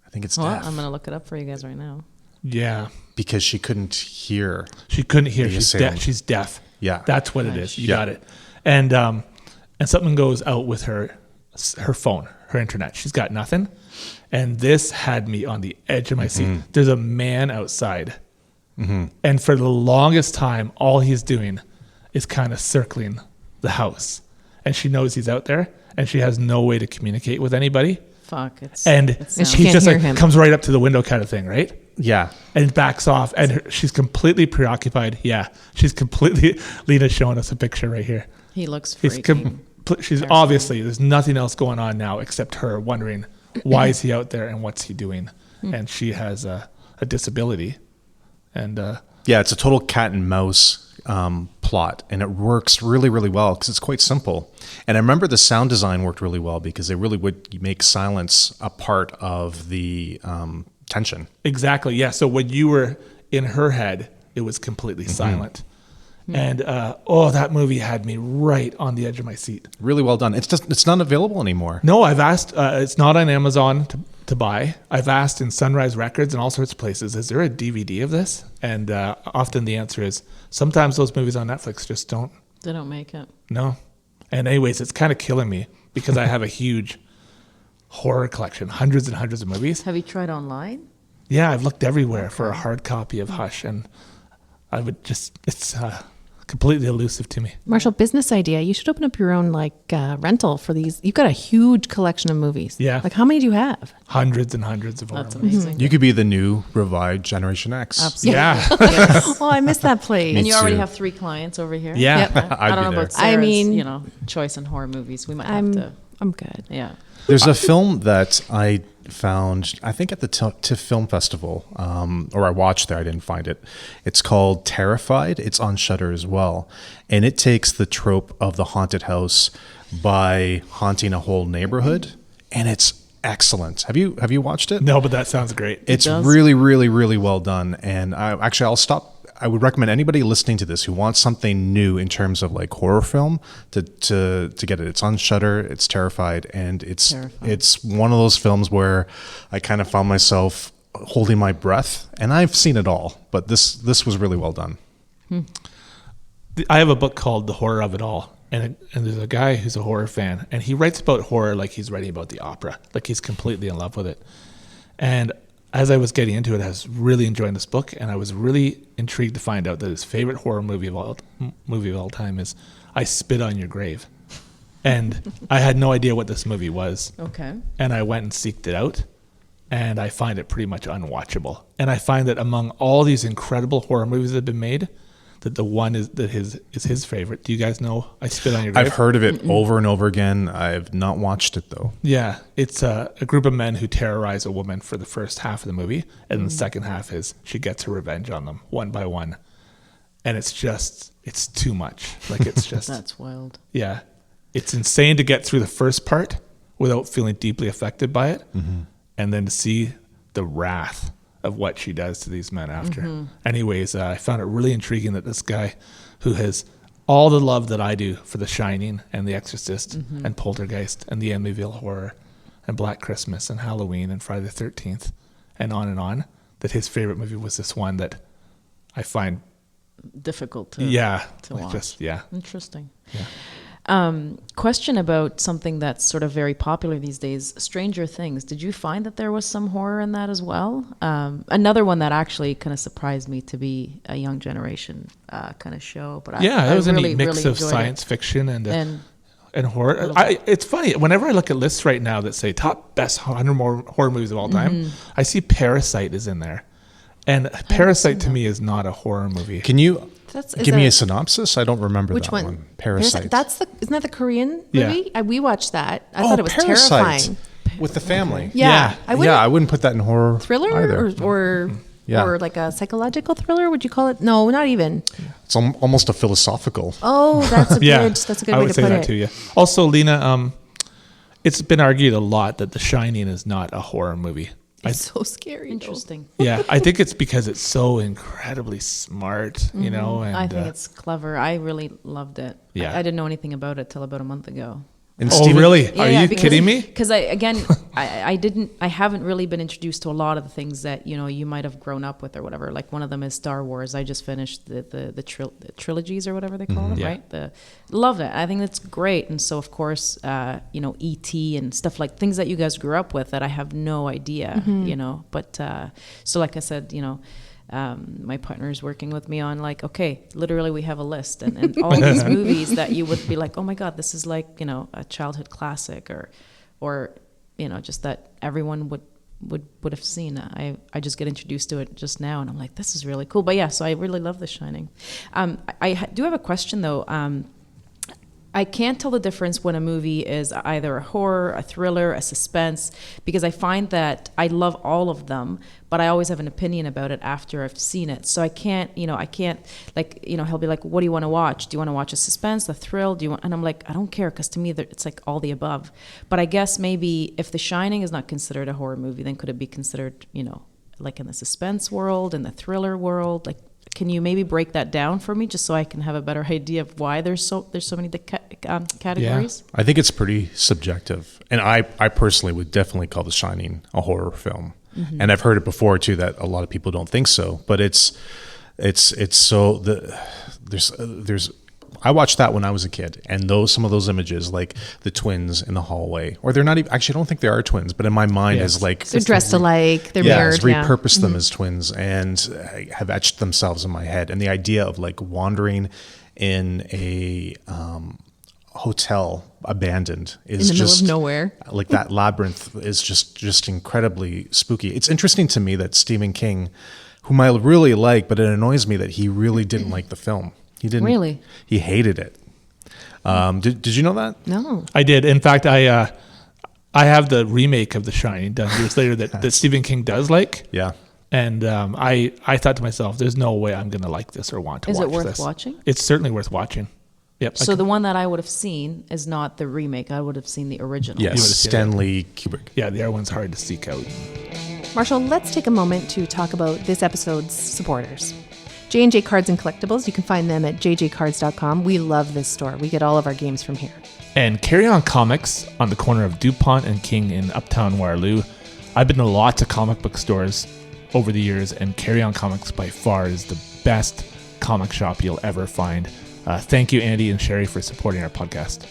[SPEAKER 4] I think it's
[SPEAKER 3] Well,
[SPEAKER 4] deaf.
[SPEAKER 3] I'm going to look it up for you guys right now.
[SPEAKER 1] yeah,
[SPEAKER 4] Because she couldn't hear.
[SPEAKER 1] she couldn't hear.
[SPEAKER 4] The
[SPEAKER 1] She's
[SPEAKER 4] assailant.
[SPEAKER 1] She's deaf.
[SPEAKER 4] Yeah.
[SPEAKER 1] That's what it is. You
[SPEAKER 4] Yeah.
[SPEAKER 1] got it. And something goes out with her phone, her internet. She's got nothing. And this had me on the edge of my seat. There's a man outside. And for the longest time, all he's doing is kind of circling the house. And she knows he's out there, and she has no way to communicate with anybody.
[SPEAKER 3] Fuck. It's,
[SPEAKER 1] And
[SPEAKER 3] it
[SPEAKER 2] she
[SPEAKER 3] sounds-
[SPEAKER 1] he
[SPEAKER 2] can't
[SPEAKER 1] just
[SPEAKER 2] hear him.
[SPEAKER 1] comes right up to the window kind of thing, right?
[SPEAKER 4] Yeah.
[SPEAKER 1] And backs off, and she's completely preoccupied. Yeah, she's completely. Lina's showing us a picture right here.
[SPEAKER 3] he looks
[SPEAKER 1] He's
[SPEAKER 3] freaking.
[SPEAKER 1] she's obviously, there's nothing else going on now except her wondering why is he out there and what's he doing, and she has a disability, and
[SPEAKER 4] Yeah, it's a total cat and mouse plot, and it works really, really well because it's quite simple. And I remember the sound design worked really well because they really would make silence a part of the tension.
[SPEAKER 1] exactly, yeah. So when you were in her head, it was completely silent, and that movie had me right on the edge of my seat.
[SPEAKER 4] Really well done. It's not available anymore.
[SPEAKER 1] No, I've asked. It's not on Amazon to buy. I've asked in Sunrise Records and all sorts of places, is there a DVD of this? And often the answer is sometimes those movies on Netflix just don't.
[SPEAKER 3] They don't make it.
[SPEAKER 1] No. And anyways, it's kind of killing me because I have a huge horror collection, hundreds and hundreds of movies.
[SPEAKER 3] Have you tried online?
[SPEAKER 1] Yeah, I've looked everywhere for a hard copy of Hush, and I would just, it's completely elusive to me.
[SPEAKER 2] Marshall, business idea. You should open up your own rental for these. You've got a huge collection of movies.
[SPEAKER 1] Yeah.
[SPEAKER 2] Like how many do you have?
[SPEAKER 1] Hundreds and hundreds of horror
[SPEAKER 3] That's
[SPEAKER 1] movies.
[SPEAKER 3] amazing.
[SPEAKER 4] You could be the new revived Generation X.
[SPEAKER 3] Absolutely.
[SPEAKER 1] Yeah.
[SPEAKER 3] Yes.
[SPEAKER 2] Oh, I missed that place.
[SPEAKER 3] And you already
[SPEAKER 4] too.
[SPEAKER 3] have 3 clients over here.
[SPEAKER 1] Yeah.
[SPEAKER 2] Yep.
[SPEAKER 3] I
[SPEAKER 4] I'd
[SPEAKER 3] don't know
[SPEAKER 4] be
[SPEAKER 3] about
[SPEAKER 4] there.
[SPEAKER 3] Sarah's,
[SPEAKER 2] I mean-
[SPEAKER 3] choice in horror movies. We might have to.
[SPEAKER 2] I'm good.
[SPEAKER 3] Yeah.
[SPEAKER 4] There's a film that I found, I think at the TIFF Film Festival, or I watched there, I didn't find it. It's called Terrified. It's on Shudder as well. And it takes the trope of the haunted house by haunting a whole neighborhood. And it's excellent. Have you watched it?
[SPEAKER 1] No, but that sounds great.
[SPEAKER 4] It's
[SPEAKER 3] does.
[SPEAKER 4] really, really, really well done. And I'll stop. I would recommend anybody listening to this who wants something new in terms of like horror film to get it. It's on Shudder. It's Terrified, and it's one of those films where I kind of found myself holding my breath. And I've seen it all, but this was really well done.
[SPEAKER 1] I have a book called The Horror of It All. And there's a guy who's a horror fan, and he writes about horror like he's writing about the opera, like he's completely in love with it. And as I was getting into it, I was really enjoying this book, and I was really intrigued to find out that his favorite horror movie of all time is I Spit on Your Grave. And I had no idea what this movie was.
[SPEAKER 3] Okay.
[SPEAKER 1] And I went and seeked it out, and I find it pretty much unwatchable. And I find that among all these incredible horror movies that have been made, that the one is his favorite. Do you guys know I Spit on Your Grave?
[SPEAKER 4] I've heard of it over and over again. I've not watched it though.
[SPEAKER 1] Yeah, it's a group of men who terrorize a woman for the first half of the movie, and the second half is she gets her revenge on them one by one. And it's too much. Like it's just
[SPEAKER 3] That's wild.
[SPEAKER 1] yeah. It's insane to get through the first part without feeling deeply affected by it, and then to see the wrath of what she does to these men after. Anyways, I found it really intriguing that this guy who has all the love that I do for The Shining and The Exorcist and Poltergeist and the Amityville Horror and Black Christmas and Halloween and Friday the 13th and on, that his favorite movie was this one that I find
[SPEAKER 3] Difficult to
[SPEAKER 1] to
[SPEAKER 3] watch.
[SPEAKER 1] just
[SPEAKER 3] Interesting.
[SPEAKER 1] Yeah.
[SPEAKER 3] Question about something that's sort of very popular these days, Stranger Things. Did you find that there was some horror in that as well? Another one that actually kind of surprised me to be a young generation kind of show. But
[SPEAKER 1] it was
[SPEAKER 3] really,
[SPEAKER 1] a neat mix
[SPEAKER 3] really
[SPEAKER 1] of
[SPEAKER 3] enjoyed
[SPEAKER 1] science
[SPEAKER 3] it.
[SPEAKER 1] fiction and horror. It's funny, whenever I look at lists right now that say top best 100 more horror movies of all time, I see Parasite is in there. And Parasite to me is not a horror movie.
[SPEAKER 4] Can you
[SPEAKER 2] Is
[SPEAKER 4] give me
[SPEAKER 2] that-
[SPEAKER 4] a synopsis? I don't remember
[SPEAKER 2] Which
[SPEAKER 4] that
[SPEAKER 2] one?
[SPEAKER 4] one. Parasite.
[SPEAKER 2] Isn't that the Korean
[SPEAKER 1] Yeah.
[SPEAKER 2] movie? We watched that. I thought it was
[SPEAKER 4] Parasite
[SPEAKER 2] terrifying.
[SPEAKER 4] with the family.
[SPEAKER 2] Yeah.
[SPEAKER 4] I wouldn't put that in horror
[SPEAKER 2] Thriller
[SPEAKER 4] either.
[SPEAKER 2] or like a psychological thriller? Would you call it? No, not even.
[SPEAKER 4] It's almost a philosophical.
[SPEAKER 2] Oh, that's a good
[SPEAKER 1] I
[SPEAKER 2] way
[SPEAKER 1] would
[SPEAKER 2] to
[SPEAKER 1] say
[SPEAKER 2] put
[SPEAKER 1] that
[SPEAKER 2] it.
[SPEAKER 1] too. Yeah. Also, Lina, it's been argued a lot that The Shining is not a horror movie.
[SPEAKER 2] It's so scary. though.
[SPEAKER 3] Interesting.
[SPEAKER 1] Yeah, I think it's because it's so incredibly smart, you know. And
[SPEAKER 3] I think it's clever. I really loved it.
[SPEAKER 1] Yeah.
[SPEAKER 3] I didn't know anything about it till about a month ago.
[SPEAKER 4] And
[SPEAKER 1] oh,
[SPEAKER 4] Steven-
[SPEAKER 1] really? Are you kidding me?
[SPEAKER 3] Because I haven't really been introduced to a lot of the things that you might have grown up with or whatever. Like one of them is Star Wars. I just finished the trilogies or whatever they call them,
[SPEAKER 1] Yeah.
[SPEAKER 3] right? Love it. I think that's great. And so of course, E.T. and stuff like things that you guys grew up with that I have no idea, But so like I said, my partner is working with me on like, okay, literally we have a list and all these movies that you would be like, oh my God, this is like, a childhood classic or just that everyone would have seen. I just get introduced to it just now and I'm like, this is really cool. But yeah, so I really love The Shining. I do have a question though. I can't tell the difference when a movie is either a horror, a thriller, a suspense, because I find that I love all of them, but I always have an opinion about it after I've seen it. So I can't, like, he'll be like, what do you want to watch? Do you want to watch a suspense, a thrill? And I'm like, I don't care, because to me, it's like all the above. But I guess maybe if The Shining is not considered a horror movie, then could it be considered, like in the suspense world, in the thriller world, like, can you maybe break that down for me just so I can have a better idea of why there's so many categories?
[SPEAKER 4] I think it's pretty subjective. And I personally would definitely call The Shining a horror film. Mm-hmm. And I've heard it before too that a lot of people don't think so, but it's so there's I watched that when I was a kid, and some of those images, like the twins in the hallway, or they're not even, actually I don't think they are twins, but in my mind
[SPEAKER 1] Yes.
[SPEAKER 4] is like
[SPEAKER 2] They're dressed alike. They're
[SPEAKER 4] yeah,
[SPEAKER 2] mirrored.
[SPEAKER 4] it's repurposed them as twins and have etched themselves in my head. And the idea of like wandering in a hotel abandoned is
[SPEAKER 2] In the middle
[SPEAKER 4] just
[SPEAKER 2] of nowhere.
[SPEAKER 4] like that labyrinth is just incredibly spooky. It's interesting to me that Stephen King, whom I really like, but it annoys me that he really didn't like the film. He didn't.
[SPEAKER 3] Really?
[SPEAKER 4] He hated it. Did you know that?
[SPEAKER 2] No.
[SPEAKER 1] I did. In fact, I have the remake of The Shining done years later that Stephen King does like.
[SPEAKER 4] Yeah.
[SPEAKER 1] And I thought to myself, there's no way I'm going to like this or want to watch this.
[SPEAKER 3] Is it worth watching?
[SPEAKER 1] It's certainly worth watching. Yep.
[SPEAKER 3] So the one that I would have seen is not the remake. I would have seen the original.
[SPEAKER 4] Yes.
[SPEAKER 1] would've seen
[SPEAKER 4] Stanley Kubrick.
[SPEAKER 1] Yeah, the other one's hard to seek out.
[SPEAKER 2] Marshall, let's take a moment to talk about this episode's supporters. J&J Cards and Collectibles. You can find them at jjcards.com. We love this store. We get all of our games from here.
[SPEAKER 1] And Carry On Comics on the corner of DuPont and King in Uptown Waterloo. I've been to lots of comic book stores over the years, and Carry On Comics by far is the best comic shop you'll ever find. Thank you, Andy and Sherry, for supporting our podcast.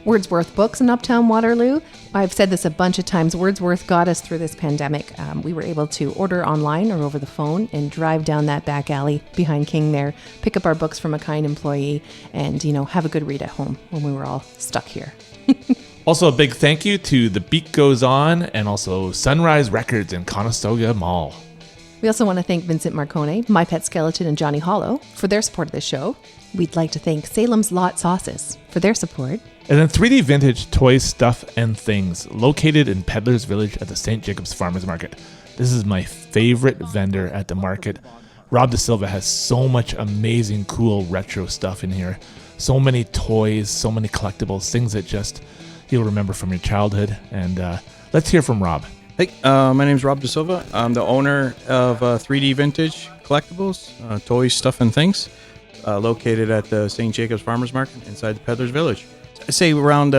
[SPEAKER 2] Wordsworth Books in Uptown Waterloo. I've said this a bunch of times. Wordsworth got us through this pandemic. We were able to order online or over the phone and drive down that back alley behind King there, pick up our books from a kind employee, and, have a good read at home when we were all stuck here.
[SPEAKER 1] Also, a big thank you to The Beat Goes On and also Sunrise Records in Conestoga Mall.
[SPEAKER 2] We also want to thank Vincent Marcone, My Pet Skeleton, and Johnny Hollow for their support of the show. We'd like to thank Salem's Lot Sauces for their support.
[SPEAKER 1] And then 3D Vintage Toys, Stuff, and Things, located in Peddler's Village at the St. Jacobs Farmers Market. This is my favorite vendor at the market. Rob De Silva has so much amazing, cool retro stuff in here. So many toys, so many collectibles, things that just you'll remember from your childhood. And let's hear from Rob.
[SPEAKER 5] Hey, my name's Rob De Silva. I'm the owner of 3D Vintage Collectibles, Toys, Stuff, and Things, located at the St. Jacobs Farmers Market inside the Peddler's Village. I say around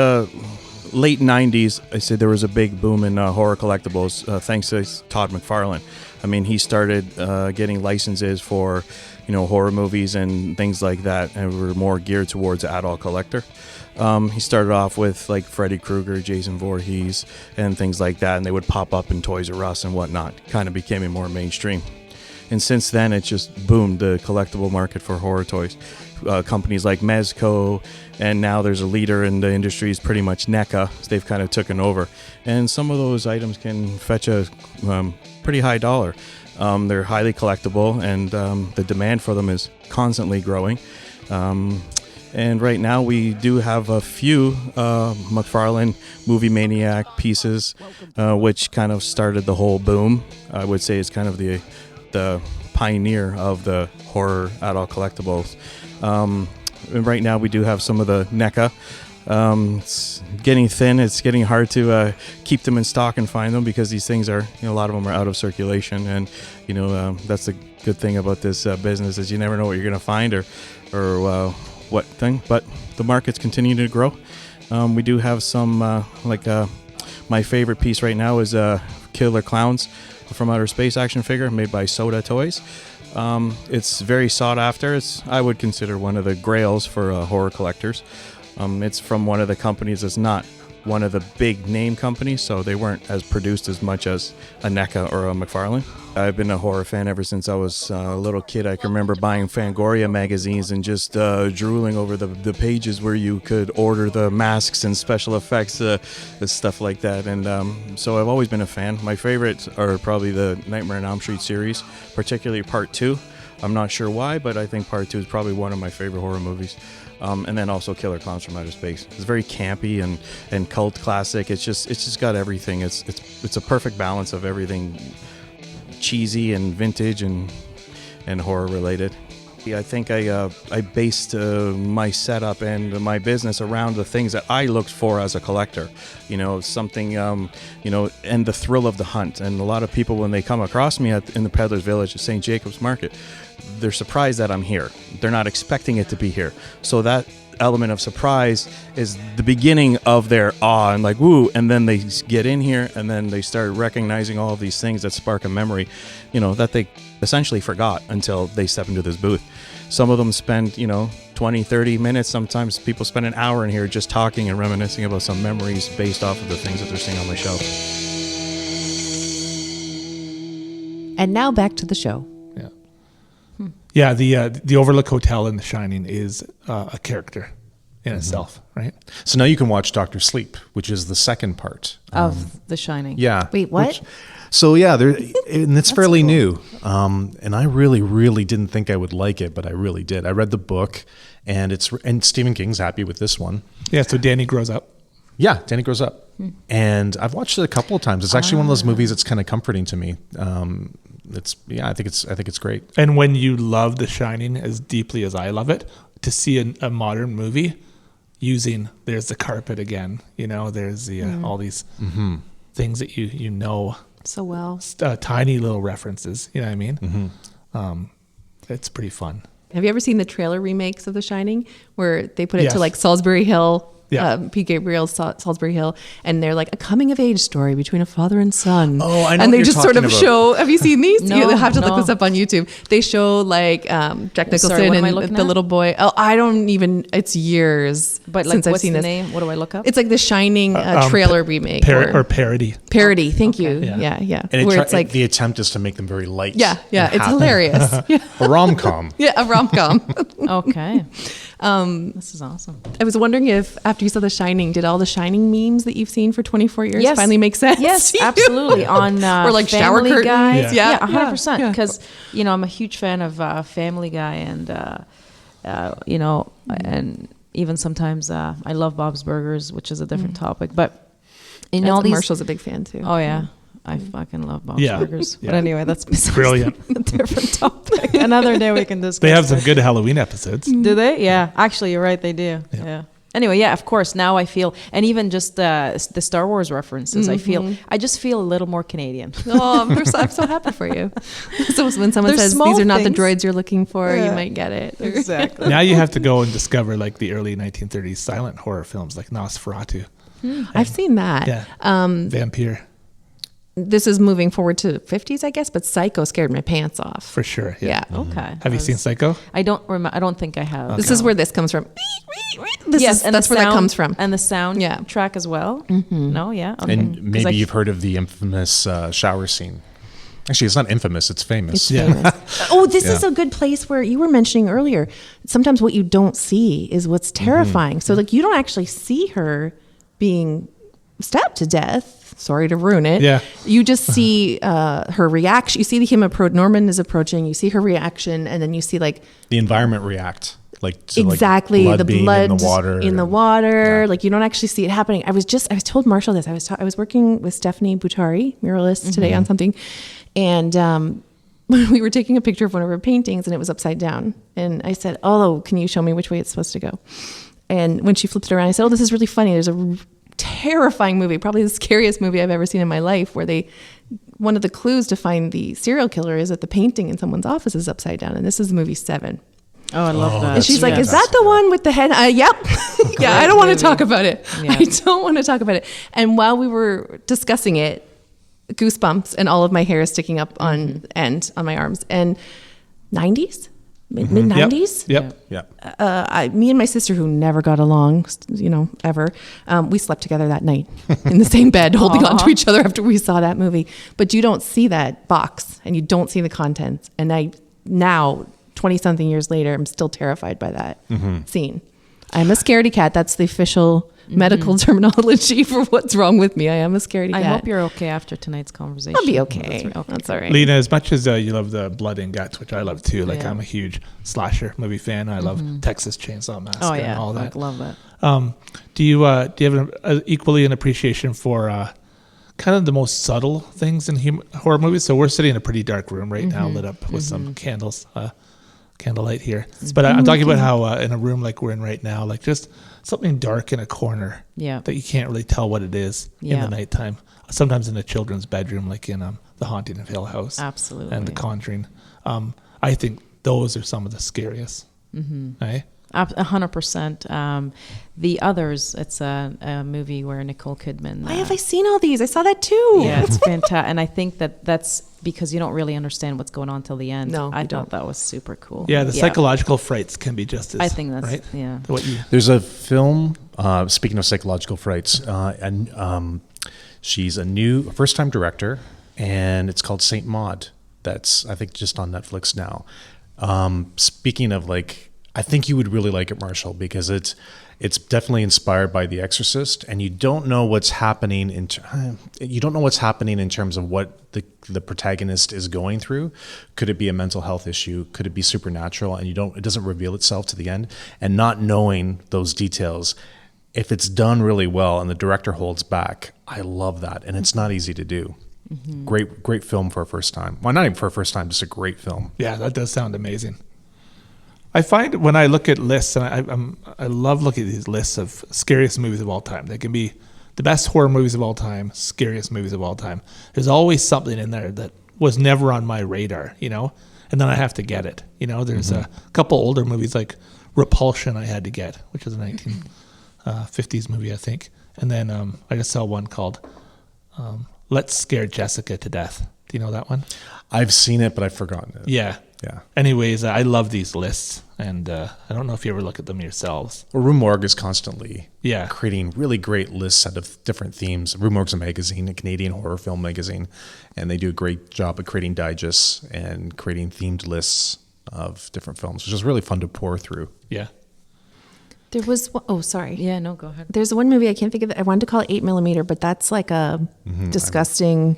[SPEAKER 5] late 90s, I say there was a big boom in horror collectibles, thanks to Todd McFarlane. I mean, he started getting licenses for, horror movies and things like that, and were more geared towards the adult collector. He started off with like Freddy Krueger, Jason Voorhees, and things like that, and they would pop up in Toys R Us and whatnot. Kind of became more mainstream. And since then, it just boomed the collectible market for horror toys. Companies like Mezco, and now there's a leader in the industry, is pretty much NECA. So they've kind of taken over. And some of those items can fetch a pretty high dollar. They're highly collectible, and the demand for them is constantly growing. And right now we do have a few McFarlane Movie Maniac pieces, which kind of started the whole boom. I would say it's kind of the pioneer of the horror adult collectibles. And right now we do have some of the NECA. It's getting thin. It's getting hard to keep them in stock and find them, because these things are, a lot of them are out of circulation. And, that's the good thing about this business, is you never know what you're going to find or what thing. But the market's continuing to grow. We do have some, my favorite piece right now is Killer Clowns from Outer Space action figure made by Soda Toys. It's very sought after. I would consider one of the grails for horror collectors. It's from one of the companies that's not one of the big name companies, so they weren't as produced as much as a NECA or a McFarlane. I've been a horror fan ever since I was a little kid. I can remember buying Fangoria magazines and just drooling over the pages where you could order the masks and special effects, stuff like that. And so I've always been a fan. My favorites are probably the Nightmare on Elm Street series, particularly Part 2. I'm not sure why, but I think Part 2 is probably one of my favorite horror movies. And then also Killer Clowns from Outer Space. It's very campy and cult classic. It's just got everything. It's a perfect balance of everything cheesy and vintage and horror related. I think I based my setup and my business around the things that I looked for as a collector. Something, and the thrill of the hunt. And a lot of people, when they come across me in the Peddler's Village at St. Jacobs Market, they're surprised that I'm here. They're not expecting it to be here. So that element of surprise is the beginning of their awe and like, woo, and then they get in here and then they start recognizing all of these things that spark a memory, that they essentially forgot until they step into this booth. Some of them spend, $20, 20, 30 minutes. Sometimes people spend an hour in here just talking and reminiscing about some memories based off of the things that they're seeing on my shelf.
[SPEAKER 2] And now back to the show.
[SPEAKER 1] Yeah, the Overlook Hotel in The Shining is a character in itself, right?
[SPEAKER 4] So now you can watch Doctor Sleep, which is the second part.
[SPEAKER 3] Of The Shining.
[SPEAKER 4] Yeah.
[SPEAKER 2] Wait, what?
[SPEAKER 4] So yeah, and it's fairly new. And I really, really didn't think I would like it, but I really did. I read the book, and Stephen King's happy with this one.
[SPEAKER 1] Yeah, so Danny grows up.
[SPEAKER 4] Yeah, Danny grows up. And I've watched it a couple of times. It's actually one of those movies that's kind of comforting to me. I think it's great.
[SPEAKER 1] And when you love The Shining as deeply as I love it, to see a modern movie using, there's the carpet again, there's the all these things that you know
[SPEAKER 2] So well.
[SPEAKER 1] Tiny little references, you know what I mean? It's pretty fun.
[SPEAKER 2] Have you ever seen the trailer remakes of The Shining where they put it
[SPEAKER 1] Yes.
[SPEAKER 2] to like Salisbury Hill?
[SPEAKER 1] Yeah.
[SPEAKER 2] Pete Gabriel's Salisbury Hill, and they're like a coming of age story between a father and son.
[SPEAKER 4] Oh, I know
[SPEAKER 2] And
[SPEAKER 4] what
[SPEAKER 2] they
[SPEAKER 4] you're
[SPEAKER 2] just sort of
[SPEAKER 4] talking about.
[SPEAKER 2] show. Have you seen these?
[SPEAKER 3] No,
[SPEAKER 2] You have to look
[SPEAKER 3] no.
[SPEAKER 2] this up on YouTube. They show like Jack Nicholson
[SPEAKER 3] Sorry, what am I
[SPEAKER 2] and
[SPEAKER 3] looking
[SPEAKER 2] the
[SPEAKER 3] at?
[SPEAKER 2] little boy. Oh, I don't even. It's years
[SPEAKER 3] But like,
[SPEAKER 2] since I've
[SPEAKER 3] what's
[SPEAKER 2] seen
[SPEAKER 3] the
[SPEAKER 2] this.
[SPEAKER 3] name? What do I look up?
[SPEAKER 2] It's like the Shining trailer remake
[SPEAKER 1] Or parody.
[SPEAKER 2] parody. Thank you.
[SPEAKER 1] Yeah.
[SPEAKER 2] Yeah.
[SPEAKER 4] And
[SPEAKER 2] Where it's like
[SPEAKER 4] the attempt is to make them very light.
[SPEAKER 2] yeah.
[SPEAKER 4] and
[SPEAKER 2] It's
[SPEAKER 4] happy.
[SPEAKER 2] hilarious. Yeah.
[SPEAKER 4] A rom-com.
[SPEAKER 2] Yeah, a rom com.
[SPEAKER 3] Okay. This is awesome.
[SPEAKER 2] I was wondering if after you saw The Shining, did all the Shining memes that you've seen for 24 years
[SPEAKER 3] Yes.
[SPEAKER 2] finally make sense?
[SPEAKER 3] Yes,
[SPEAKER 2] to you?
[SPEAKER 3] absolutely. On
[SPEAKER 2] Or like shower
[SPEAKER 3] Family
[SPEAKER 2] curtains.
[SPEAKER 3] Guy.
[SPEAKER 2] Yeah.
[SPEAKER 3] Yeah, 100%.
[SPEAKER 2] Yeah.
[SPEAKER 3] Because, I'm a huge fan of Family Guy and, and even sometimes I love Bob's Burgers, which is a different topic. But in all these...
[SPEAKER 2] Marshall's a big fan too.
[SPEAKER 3] Oh, yeah. I fucking love Bob's
[SPEAKER 1] Yeah.
[SPEAKER 3] Burgers.
[SPEAKER 1] Yeah.
[SPEAKER 3] But anyway, that's besides
[SPEAKER 1] Brilliant.
[SPEAKER 3] a different topic. Another day we can discuss
[SPEAKER 1] They have
[SPEAKER 3] that.
[SPEAKER 1] some good Halloween episodes.
[SPEAKER 3] Do they? Yeah. Actually, you're right. They do. Yeah. Anyway, yeah, of course. Now I feel, and even just the Star Wars references, I just feel a little more Canadian.
[SPEAKER 2] Oh, I'm so happy for you. So when someone
[SPEAKER 3] There's
[SPEAKER 2] says
[SPEAKER 3] small
[SPEAKER 2] these are not the
[SPEAKER 3] things.
[SPEAKER 2] droids you're looking for, you
[SPEAKER 3] Yeah.
[SPEAKER 2] might get it.
[SPEAKER 3] Exactly.
[SPEAKER 1] Now you have to go and discover like the early 1930s silent horror films like Nosferatu,
[SPEAKER 2] I've seen that.
[SPEAKER 1] Yeah. Vampire,
[SPEAKER 2] This is moving forward to the 50s, I guess, but Psycho scared my pants off.
[SPEAKER 1] for sure.
[SPEAKER 2] Yeah.
[SPEAKER 3] Okay.
[SPEAKER 1] Have you seen Psycho?
[SPEAKER 3] I don't remember. I don't think I have.
[SPEAKER 2] This is where this comes from. That's
[SPEAKER 3] the
[SPEAKER 2] where that
[SPEAKER 3] sound-
[SPEAKER 2] comes from.
[SPEAKER 3] And the sound
[SPEAKER 2] Yeah.
[SPEAKER 3] track as well. Mm-hmm. No, yeah. Okay.
[SPEAKER 4] And
[SPEAKER 3] 'Cause
[SPEAKER 4] maybe
[SPEAKER 3] I-
[SPEAKER 4] you've heard of the infamous shower scene. Actually, it's not infamous. It's famous.
[SPEAKER 1] Yeah.
[SPEAKER 2] Oh, this is
[SPEAKER 4] Yeah.
[SPEAKER 2] a good place where you were mentioning earlier. Sometimes what you don't see is what's terrifying. So, like, you don't actually see her being stabbed to death. Sorry to ruin it.
[SPEAKER 1] Yeah.
[SPEAKER 2] You just see her reaction. You see him approach. Norman is approaching. You see her reaction, and then you see like
[SPEAKER 4] The environment react. Like to,
[SPEAKER 2] exactly
[SPEAKER 4] like
[SPEAKER 2] the
[SPEAKER 4] being
[SPEAKER 2] blood
[SPEAKER 4] in the water.
[SPEAKER 2] in the
[SPEAKER 4] and-
[SPEAKER 2] water.
[SPEAKER 4] Yeah.
[SPEAKER 2] Like you don't actually see it happening. I was told Marshall this. I was working with Stephanie Butari, muralist, today on something, and we were taking a picture of one of her paintings, and it was upside down. And I said, "Oh, can you show me which way it's supposed to go?" And when she flipped it around, I said, "Oh, this is really funny. There's a terrifying movie, probably the scariest movie I've ever seen in my life, where one of the clues to find the serial killer is that the painting in someone's office is upside down, and this is the movie 7."
[SPEAKER 3] Oh, I love that.
[SPEAKER 2] And she's like,
[SPEAKER 3] Yes.
[SPEAKER 2] "Is that the one with the head?" Yep. Yeah, I don't want to
[SPEAKER 3] movie.
[SPEAKER 2] talk about it.
[SPEAKER 3] Yeah.
[SPEAKER 2] I don't want to talk about it. And while we were discussing it, goosebumps and all of my hair is sticking up on end on my arms. And 90s, mid 90s.
[SPEAKER 1] Yep.
[SPEAKER 4] Yeah.
[SPEAKER 2] Me and my sister, who never got along, ever, we slept together that night in the same bed, holding on to each other after we saw that movie. But you don't see that box, and you don't see the contents. And now, 20-something years later, I'm still terrified by that scene. I'm a scaredy cat. That's the official medical terminology for what's wrong with me. I am a scaredy cat.
[SPEAKER 3] I hope you're okay after tonight's conversation.
[SPEAKER 2] I'll be okay. That's all right.
[SPEAKER 1] Lena, as much as you love the blood and guts, which I love too, like
[SPEAKER 3] Yeah.
[SPEAKER 1] I'm a huge slasher movie fan. I love Texas Chainsaw Massacre
[SPEAKER 3] Oh,
[SPEAKER 1] and
[SPEAKER 3] yeah.
[SPEAKER 1] all that.
[SPEAKER 3] I love that.
[SPEAKER 1] Do you have equally an appreciation for kind of the most subtle things in horror movies? So we're sitting in a pretty dark room right now, lit up with some candles, candlelight here. But I'm talking about how in a room like we're in right now, like just something dark in a corner
[SPEAKER 3] Yeah.
[SPEAKER 1] that you can't really tell what it is in
[SPEAKER 3] Yeah.
[SPEAKER 1] the nighttime. Sometimes in a children's bedroom, like in The Haunting of Hill House.
[SPEAKER 3] Absolutely.
[SPEAKER 1] And The Conjuring. I think those are some of the scariest. Right?
[SPEAKER 3] 100%. The Others, it's a movie where Nicole Kidman.
[SPEAKER 2] Why have I seen all these? I saw that too.
[SPEAKER 3] Yeah, it's fantastic. And I think that's because you don't really understand what's going on till the end.
[SPEAKER 2] No,
[SPEAKER 3] I
[SPEAKER 2] you
[SPEAKER 3] thought
[SPEAKER 2] don't.
[SPEAKER 3] that was super cool.
[SPEAKER 1] Yeah, the psychological frights can be just as.
[SPEAKER 3] I think that's,
[SPEAKER 1] right.
[SPEAKER 3] yeah.
[SPEAKER 1] What you,
[SPEAKER 4] There's a film, speaking of psychological frights, and she's a new first-time director, and it's called Saint Maud. That's, I think, just on Netflix now. Speaking of, like, I think you would really like it, Marshall, because it's definitely inspired by The Exorcist, and you don't know what's happening in terms of what the protagonist is going through. Could it be a mental health issue? Could it be supernatural? And it doesn't reveal itself to the end. And not knowing those details, if it's done really well and the director holds back, I love that, and it's not easy to do. Mm-hmm. Great film for a first time. Well, not even for a first time, just a great film.
[SPEAKER 1] yeah, that does sound amazing. I find when I look at lists, and I love looking at these lists of scariest movies of all time. They can be the best horror movies of all time, scariest movies of all time. There's always something in there that was never on my radar, and then I have to get it. There's a couple older movies like Repulsion I had to get, which is a 1950s movie, I think. And then I just saw one called Let's Scare Jessica to Death. Do you know that one?
[SPEAKER 4] I've seen it, but I've forgotten it.
[SPEAKER 1] Yeah.
[SPEAKER 4] Yeah.
[SPEAKER 1] Anyways, I love these lists, and I don't know if you ever look at them yourselves.
[SPEAKER 4] Well, Rue Morgue is constantly
[SPEAKER 1] Yeah.
[SPEAKER 4] creating really great lists out of different themes. Rue Morgue's a magazine, a Canadian horror film magazine, and they do a great job of creating digests and creating themed lists of different films, which is really fun to pour through.
[SPEAKER 1] Yeah.
[SPEAKER 2] There was, sorry.
[SPEAKER 3] Yeah, no, go ahead.
[SPEAKER 2] There's one movie, I can't think of it. I wanted to call it 8mm, but that's like a disgusting,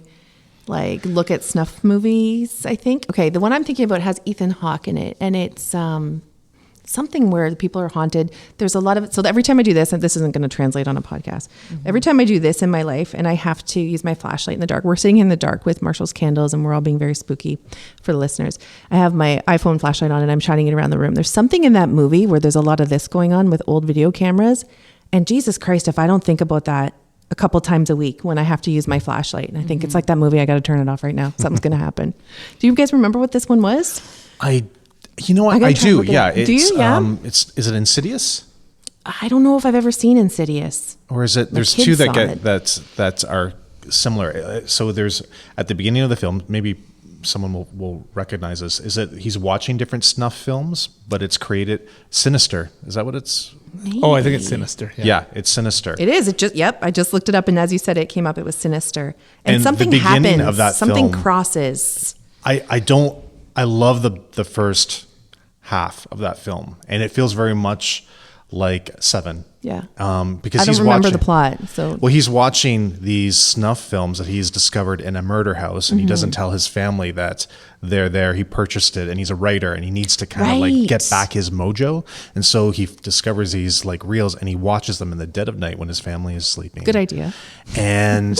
[SPEAKER 2] like, look at snuff movies, I think. Okay, the one I'm thinking about has Ethan Hawke in it, and it's something where the people are haunted. There's a lot of it. So every time I do this, and this isn't going to translate on a podcast, every time I do this in my life and I have to use my flashlight in the dark, we're sitting in the dark with Marshall's candles and we're all being very spooky for the listeners. I have my iPhone flashlight on and I'm shining it around the room. There's something in that movie where there's a lot of this going on with old video cameras. And Jesus Christ, if I don't think about that a couple times a week when I have to use my flashlight, and I think it's like that movie, I got to turn it off right now. Something's going to happen. Do you guys remember what this one was?
[SPEAKER 4] You know what? I do. Yeah.
[SPEAKER 2] Do you? Yeah.
[SPEAKER 4] Is it Insidious?
[SPEAKER 2] I don't know if I've ever seen Insidious.
[SPEAKER 4] Or is it?
[SPEAKER 2] My
[SPEAKER 4] There's
[SPEAKER 2] kids
[SPEAKER 4] two that
[SPEAKER 2] saw
[SPEAKER 4] get
[SPEAKER 2] it.
[SPEAKER 4] that are similar. So there's at the beginning of the film, maybe someone will recognize this. Is that he's watching different snuff films, but it's created Sinister. Is that what it's?
[SPEAKER 2] Maybe.
[SPEAKER 1] Oh, I think it's Sinister.
[SPEAKER 4] Yeah, it's Sinister.
[SPEAKER 2] It is. I just looked it up, and as you said, it came up. It was Sinister, and
[SPEAKER 4] And
[SPEAKER 2] something
[SPEAKER 4] the beginning
[SPEAKER 2] happens.
[SPEAKER 4] of that
[SPEAKER 2] Something
[SPEAKER 4] film-
[SPEAKER 2] crosses.
[SPEAKER 4] I love the first half of that film, and it feels very much like Seven.
[SPEAKER 2] Yeah.
[SPEAKER 4] Because
[SPEAKER 2] I don't
[SPEAKER 4] he's
[SPEAKER 2] remember
[SPEAKER 4] watching
[SPEAKER 2] the plot. So
[SPEAKER 4] Well, he's watching these snuff films that he's discovered in a murder house, and he doesn't tell his family that they're there. He purchased it, and he's a writer, and he needs to kind of like get
[SPEAKER 2] Right.
[SPEAKER 4] back his mojo. And so he discovers these like reels, and he watches them in the dead of night when his family is sleeping.
[SPEAKER 2] good idea.
[SPEAKER 4] And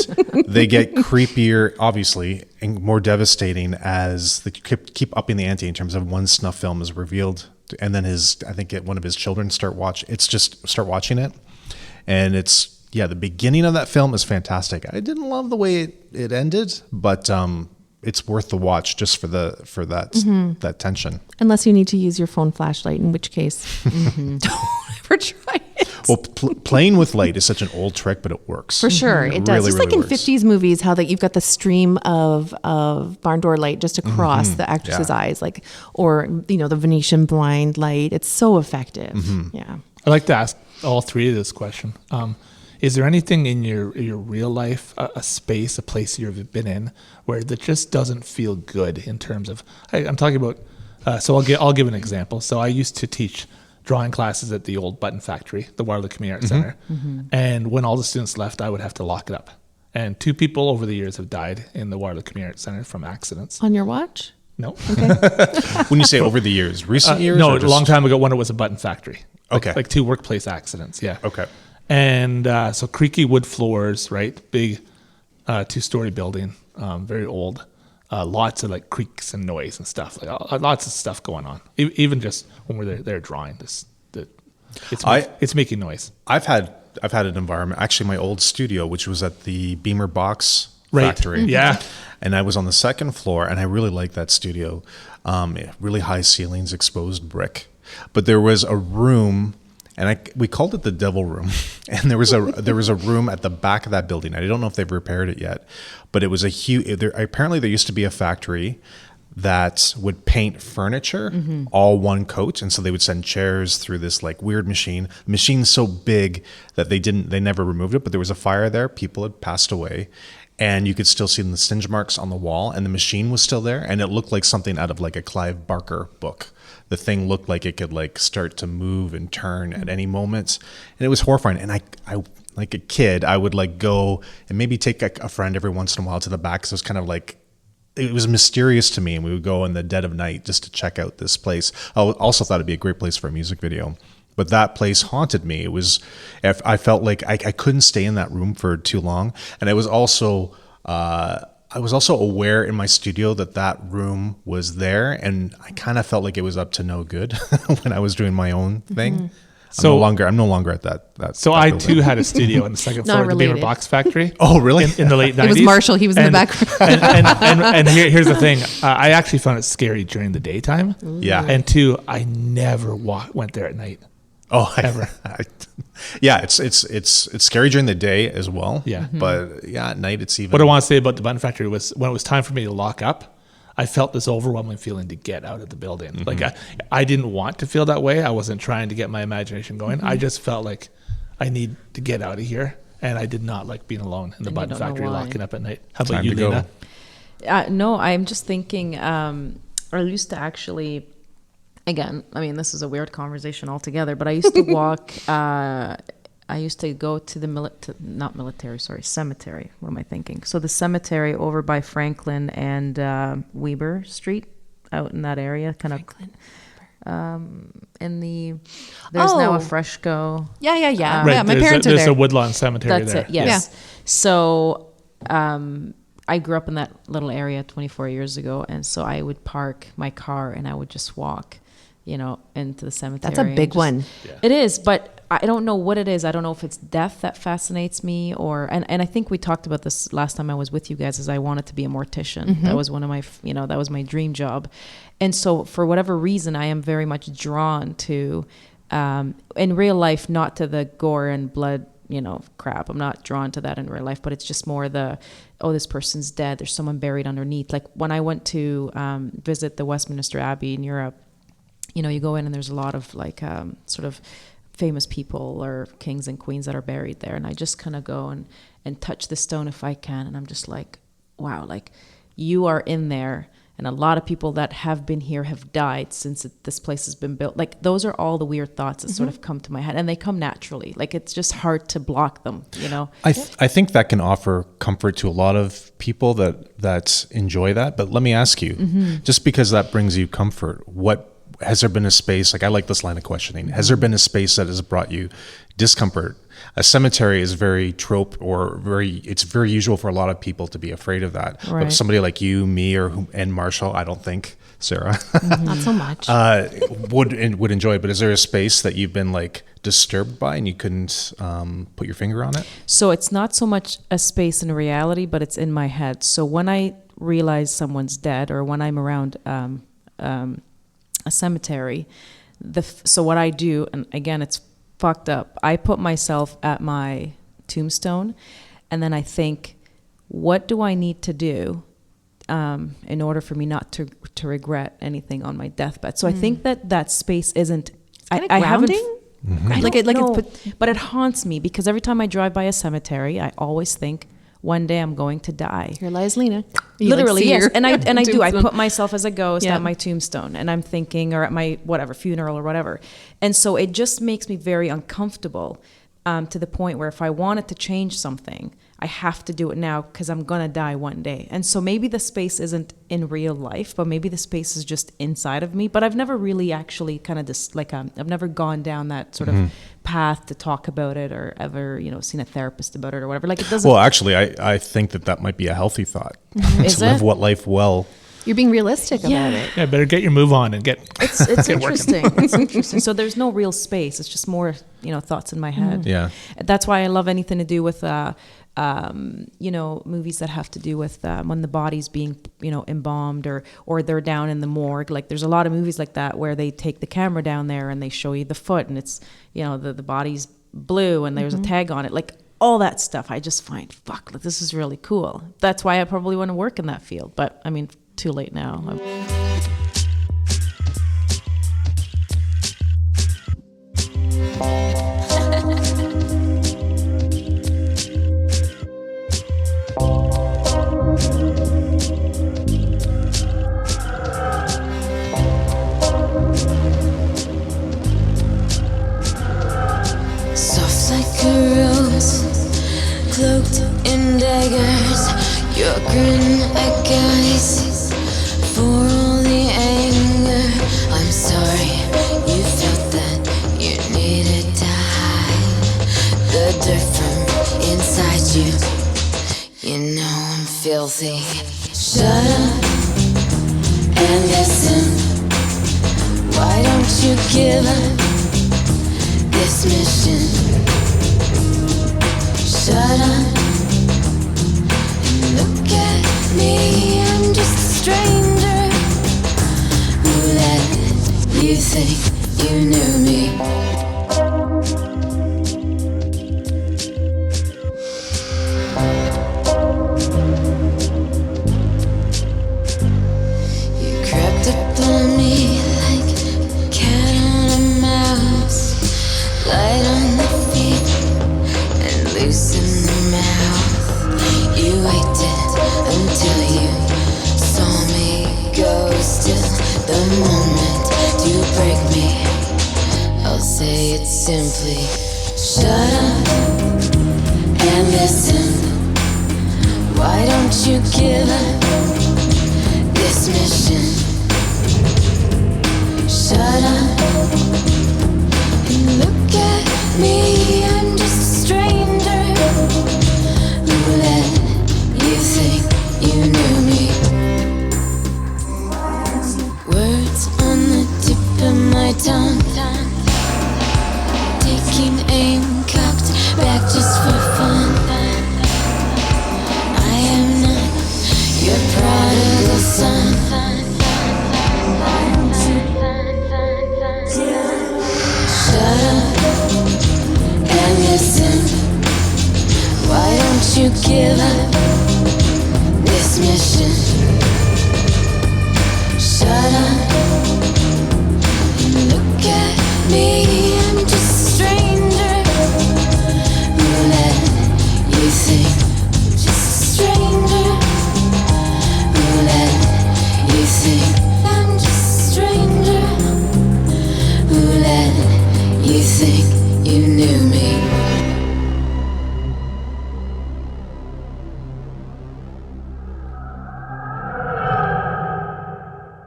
[SPEAKER 4] they get creepier, obviously, and more devastating as they keep upping the ante in terms of one snuff film is revealed, and then one of his children start watching it, and the beginning of that film is fantastic. I didn't love the way it ended, but it's worth the watch just for that tension.
[SPEAKER 2] Unless you need to use your phone flashlight, in which case, don't ever try it.
[SPEAKER 4] Well, playing with light is such an old trick, but it works
[SPEAKER 2] For sure, it does.
[SPEAKER 4] really,
[SPEAKER 2] Just like
[SPEAKER 4] really
[SPEAKER 2] in
[SPEAKER 4] works.
[SPEAKER 2] 50s movies, how that you've got the stream of barn door light just across the actress's
[SPEAKER 4] Yeah.
[SPEAKER 2] eyes, or the Venetian blind light. It's so effective. Yeah.
[SPEAKER 1] I'd like to ask all three of this question. Is there anything in your real life, a space, a place you've been in, where that just doesn't feel good in terms of? I'm talking about. So I'll give an example. So I used to teach drawing classes at the old Button Factory, the Waterloo Community Arts Center, and when all the students left, I would have to lock it up. And 2 people over the years have died in the Waterloo Community Arts Center from accidents.
[SPEAKER 2] On your watch?
[SPEAKER 1] No,
[SPEAKER 4] When you say over the years, recent years?
[SPEAKER 1] no,
[SPEAKER 4] or
[SPEAKER 1] a
[SPEAKER 4] just-
[SPEAKER 1] long time ago when it was a Button Factory.
[SPEAKER 4] Okay.
[SPEAKER 1] like 2 workplace accidents. Yeah.
[SPEAKER 4] Okay.
[SPEAKER 1] And so creaky wood floors, right? Big 2-story building, very old. Lots of like creaks and noise and stuff. Like lots of stuff going on. Even just when we're there drawing, it's making noise.
[SPEAKER 4] I've had an environment. Actually, my old studio, which was at the Beamer Box
[SPEAKER 1] Right.
[SPEAKER 4] Factory.
[SPEAKER 1] Yeah.
[SPEAKER 4] And I was on the 2nd floor, and I really liked that studio. Really high ceilings, exposed brick. but there was a room, and we called it the devil room. And there was a room at the back of that building. I don't know if they've repaired it yet, but it was a huge. Apparently, there used to be a factory that would paint furniture all one coat, and so they would send chairs through this like weird machine so big that they never removed it, but there was a fire there, people had passed away, and you could still see the singe marks on the wall, and the machine was still there, and it looked like something out of like a Clive Barker book. The thing looked like it could like start to move and turn at any moment, and it was horrifying. And I like a kid, I would like go and maybe take a friend every once in a while to the back, so it was kind of like, it was mysterious to me, and we would go in the dead of night just to check out this place. I also thought it'd be a great place for a music video, but that place haunted me. I felt like I couldn't stay in that room for too long, and I was also aware in my studio that room was there, and I kind of felt like it was up to no good when I was doing my own thing. I'm no longer at that.
[SPEAKER 1] So I too had a studio on the second floor of the Beaver
[SPEAKER 2] related.
[SPEAKER 1] Box Factory.
[SPEAKER 4] Oh, really?
[SPEAKER 1] In the late 90s.
[SPEAKER 2] It was Marshall. He was in the background.
[SPEAKER 1] and here's the thing. I actually found it scary during the daytime.
[SPEAKER 4] Yeah.
[SPEAKER 1] And two, I never went there at night.
[SPEAKER 4] Oh,
[SPEAKER 1] Ever.
[SPEAKER 4] Yeah, it's scary during the day as well.
[SPEAKER 1] Yeah.
[SPEAKER 4] But yeah, at night it's even.
[SPEAKER 1] What I want to say about the Button Factory was when it was time for me to lock up, I felt this overwhelming feeling to get out of the building. Like I didn't want to feel that way. I wasn't trying to get my imagination going. I just felt like I need to get out of here. And I did not like being alone in the Button Factory locking up at night. How about you, Lina?
[SPEAKER 3] No, I'm just thinking, I used to actually, again, I mean, this is a weird conversation altogether, but I used to walk, I used to go to the cemetery. What am I thinking? So the cemetery over by Franklin and Weber Street, out in that area, kind of. There's now a Fresco.
[SPEAKER 2] Yeah.
[SPEAKER 1] Right,
[SPEAKER 2] Yeah, my parents are
[SPEAKER 1] there's
[SPEAKER 2] there.
[SPEAKER 1] a Woodlawn Cemetery
[SPEAKER 3] That's
[SPEAKER 1] there.
[SPEAKER 3] it. Yes. Yeah. So I grew up in that little area 24 years ago, and so I would park my car and I would just walk, into the cemetery.
[SPEAKER 2] That's a big one.
[SPEAKER 1] Yeah.
[SPEAKER 3] It is, but I don't know what it is. I don't know if it's death that fascinates me, and I think we talked about this last time I was with you guys. Is I wanted to be a mortician. That was one of my, that was my dream job, and so for whatever reason, I am very much drawn to, in real life, not to the gore and blood, crap. I'm not drawn to that in real life, but it's just more this person's dead. There's someone buried underneath. Like when I went to visit the Westminster Abbey in Europe, you go in and there's a lot of like sort of famous people or kings and queens that are buried there. And I just kind of go and touch the stone if I can. And I'm just like, wow, like you are in there. And a lot of people that have been here have died since this place has been built. Like those are all the weird thoughts that sort of come to my head, and they come naturally. Like it's just hard to block them,
[SPEAKER 4] I think that can offer comfort to a lot of people that enjoy that. But let me ask you, just because that brings you comfort, has there been a space, like I like this line of questioning, has there been a space that has brought you discomfort? A cemetery is very trope it's very usual for a lot of people to be afraid of that.
[SPEAKER 3] Right.
[SPEAKER 4] But somebody like you, me, and Marshall, I don't think, Sarah,
[SPEAKER 2] Not so much.
[SPEAKER 4] would enjoy it. But is there a space that you've been like disturbed by and you couldn't put your finger on it?
[SPEAKER 3] So it's not so much a space in reality, but it's in my head. So when I realize someone's dead, or when I'm around a cemetery, so what I do, and again, it's fucked up, I put myself at my tombstone, and then I think, what do I need to do in order for me not to regret anything on my deathbed? So I think that space isn't.
[SPEAKER 2] I grounding.
[SPEAKER 3] I don't know, but it haunts me because every time I drive by a cemetery, I always think, one day I'm going to die.
[SPEAKER 2] Here lies Lina. You
[SPEAKER 3] Literally, yes. And I do. I
[SPEAKER 2] tombstone.
[SPEAKER 3] put myself as a ghost at my tombstone, and I'm thinking, or at my funeral or whatever. And so it just makes me very uncomfortable to the point where if I wanted to change something, I have to do it now because I'm going to die one day. And so maybe the space isn't in real life, but maybe the space is just inside of me. But I've never really actually kind of just I've never gone down that sort of path to talk about it, or ever, seen a therapist about it or whatever. Like it doesn't.
[SPEAKER 4] Well, actually, I think that might be a healthy thought
[SPEAKER 3] Is
[SPEAKER 4] to live
[SPEAKER 3] it?
[SPEAKER 4] what life well.
[SPEAKER 2] You're being realistic about it.
[SPEAKER 1] Yeah, better get your move on and get
[SPEAKER 3] It's
[SPEAKER 1] get
[SPEAKER 3] interesting.
[SPEAKER 1] working.
[SPEAKER 3] It's interesting. So there's no real space. It's just more, thoughts in my head.
[SPEAKER 4] Yeah.
[SPEAKER 3] That's why I love anything to do with movies that have to do with when the body's being, embalmed or they're down in the morgue. Like there's a lot of movies like that where they take the camera down there and they show you the foot and it's, the body's blue and there's a tag on it. Like all that stuff, I just find, like, this is really cool. That's why I probably want to work in that field. But I mean, too late now.
[SPEAKER 6] Soft like a rose, cloaked in daggers, your grin a guise for all the anger. I'm sorry you felt that you needed to hide the dirt from inside you. You know I'm filthy. Shut up and listen. Why don't you give up this mission? Shut up and look at me. I'm just a stranger who let you think you knew me. You crept up on me like a cat on a mouse. Light on the feet and loose in the mouth. You waited until you saw me go. Still the moment you break me, I'll say it simply. Shut up and listen. Why don't you give up this mission? Shut up and look at me. I'm just a stranger who let you think you knew me. Words on the tip of my tongue, taking aim, cocked back just for fun. I am not your prodigal son. Shut up and listen. Why don't you give up this mission? Shut up and look at me. I'm just a stranger who let you think. Just a stranger who let you think. I'm just a stranger who let you think you knew me.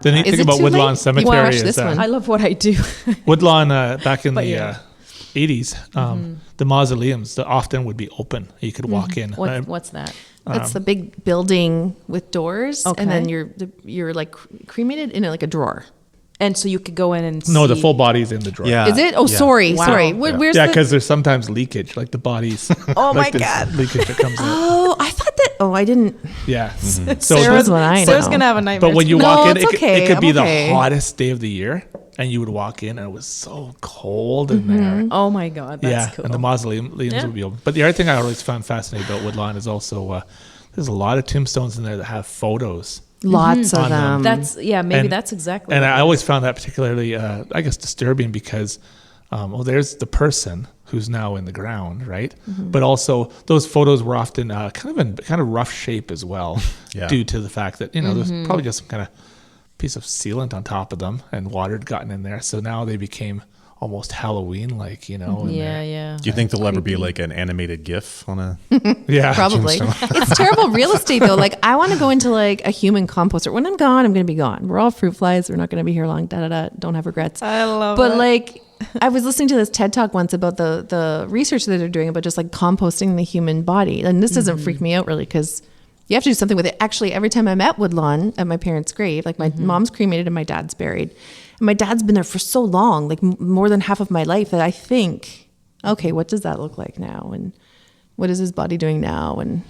[SPEAKER 1] The neat
[SPEAKER 2] Is
[SPEAKER 1] thing
[SPEAKER 2] it
[SPEAKER 1] about
[SPEAKER 2] too
[SPEAKER 1] Woodlawn
[SPEAKER 2] late?
[SPEAKER 1] Cemetery
[SPEAKER 2] Watch
[SPEAKER 1] is
[SPEAKER 2] this
[SPEAKER 1] that
[SPEAKER 2] one.
[SPEAKER 3] I love what I do.
[SPEAKER 1] Woodlawn back in
[SPEAKER 3] But
[SPEAKER 1] the
[SPEAKER 3] yeah.
[SPEAKER 1] 80s, the mausoleums that often would be open. You could walk in.
[SPEAKER 3] What's that?
[SPEAKER 2] That's the big building with doors,
[SPEAKER 3] Okay.
[SPEAKER 2] and then you're like cremated in like a drawer.
[SPEAKER 3] And so you could go in and
[SPEAKER 1] No, the
[SPEAKER 3] see-
[SPEAKER 1] full body's in the drawer.
[SPEAKER 4] Yeah.
[SPEAKER 2] Is it? Oh,
[SPEAKER 4] yeah.
[SPEAKER 2] sorry,
[SPEAKER 3] Wow.
[SPEAKER 2] sorry.
[SPEAKER 3] Yeah.
[SPEAKER 2] Where's
[SPEAKER 1] Yeah,
[SPEAKER 2] the?
[SPEAKER 1] because there's sometimes leakage, like the bodies.
[SPEAKER 3] Oh my
[SPEAKER 1] like this
[SPEAKER 3] God.
[SPEAKER 1] leakage that comes out.
[SPEAKER 2] Oh, I thought that. Oh, I didn't.
[SPEAKER 1] Yeah.
[SPEAKER 2] That's
[SPEAKER 1] So
[SPEAKER 2] Sarah's what I know.
[SPEAKER 3] Sarah's gonna have a nightmare.
[SPEAKER 1] but when you
[SPEAKER 2] No,
[SPEAKER 1] walk in,
[SPEAKER 2] it's okay.
[SPEAKER 1] it could be
[SPEAKER 2] I'm okay.
[SPEAKER 1] the hottest day of the year, and you would walk in, and it was so cold in there.
[SPEAKER 3] Oh my God, that's
[SPEAKER 1] Yeah,
[SPEAKER 3] cool.
[SPEAKER 1] and the mausoleums
[SPEAKER 3] Yeah.
[SPEAKER 1] would be open. But the other thing I always found fascinating about Woodlawn is also there's a lot of tombstones in there that have photos.
[SPEAKER 2] Lots of
[SPEAKER 1] On them.
[SPEAKER 2] them.
[SPEAKER 3] That's maybe
[SPEAKER 1] And-
[SPEAKER 3] that's exactly.
[SPEAKER 1] And
[SPEAKER 3] what
[SPEAKER 1] I
[SPEAKER 3] it
[SPEAKER 1] always
[SPEAKER 3] is.
[SPEAKER 1] found that particularly, I guess, disturbing because, there's the person who's now in the ground, right? But also those photos were often kind of rough shape as well,
[SPEAKER 4] Yeah.
[SPEAKER 1] due to the fact that there's probably just some kind of piece of sealant on top of them and water had gotten in there. So now they became almost Halloween-like, in
[SPEAKER 3] Yeah,
[SPEAKER 1] there.
[SPEAKER 3] yeah.
[SPEAKER 4] Do you think there'll ever be like an animated GIF on a?
[SPEAKER 1] Yeah,
[SPEAKER 2] Probably. It's terrible real estate though. Like I want to go into like a human composter. When I'm gone, I'm going to be gone. We're all fruit flies. We're not going to be here long. Da da da. Don't have regrets.
[SPEAKER 3] I love
[SPEAKER 2] But
[SPEAKER 3] it.
[SPEAKER 2] like I was listening to this TED talk once about the research that they're doing about just like composting the human body. And this doesn't freak me out really because you have to do something with it. Actually, every time I'm at Woodlawn at my parents' grave, like my mom's cremated and my dad's buried. And my dad's been there for so long, like more than half of my life, that I think, okay, what does that look like now? And what is his body doing now? And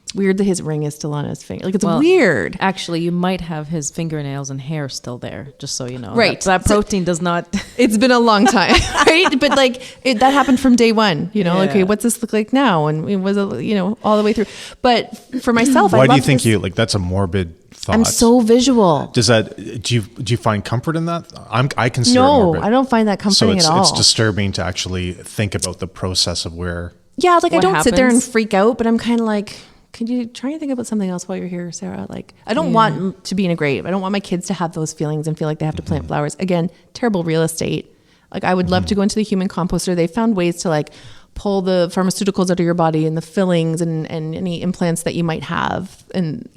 [SPEAKER 2] it's weird that his ring is still on his finger. Like, it's weird.
[SPEAKER 3] Actually, you might have his fingernails and hair still there, just so you know.
[SPEAKER 2] Right.
[SPEAKER 3] That protein does not.
[SPEAKER 2] It's been a long time, right? But like that happened from day one, you know, like, okay, what's this look like now? And it was, all the way through. But for myself,
[SPEAKER 4] Why do you think that's a morbid thought?
[SPEAKER 2] I'm so visual.
[SPEAKER 4] Does that, do you find comfort in that? I consider it morbid.
[SPEAKER 2] I don't find that comforting at all.
[SPEAKER 4] It's disturbing to actually think about the process of where.
[SPEAKER 2] Yeah, like I don't sit there and
[SPEAKER 3] happens?
[SPEAKER 2] freak out, but I'm kind of like, could you try and think about something else while you're here, Sarah? Like, I don't want to be in a grave. I don't want my kids to have those feelings and feel like they have to plant flowers. Again, terrible real estate. Like, I would love to go into the human composter. They found ways to like pull the pharmaceuticals out of your body and the fillings and any implants that you might have. And,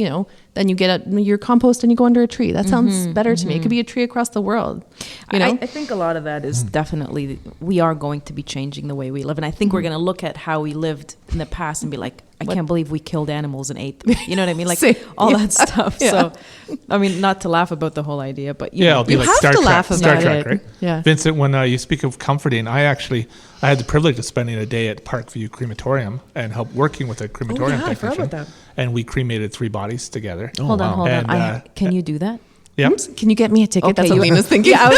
[SPEAKER 2] then you get your compost and you go under a tree. That sounds better to me. It could be a tree across the world.
[SPEAKER 3] I think a lot of that is definitely, we are going to be changing the way we live. And I think we're going to look at how we lived in the past and be like, I can't believe we killed animals and ate them. You know what I mean? Like all that stuff. Yeah. So, I mean, not to laugh about the whole idea, but
[SPEAKER 1] it'll be like Star Trek, right?
[SPEAKER 2] Yeah.
[SPEAKER 1] Vincent, when you speak of comforting, I had the privilege of spending a day at Parkview Crematorium and help working with a crematorium technician.
[SPEAKER 3] I forgot about that.
[SPEAKER 1] And we cremated 3 bodies together.
[SPEAKER 3] Hold on.
[SPEAKER 1] And,
[SPEAKER 3] can you do that?
[SPEAKER 1] Yep.
[SPEAKER 2] Can you get me a ticket? That's what Lina's thinking.
[SPEAKER 3] Yeah,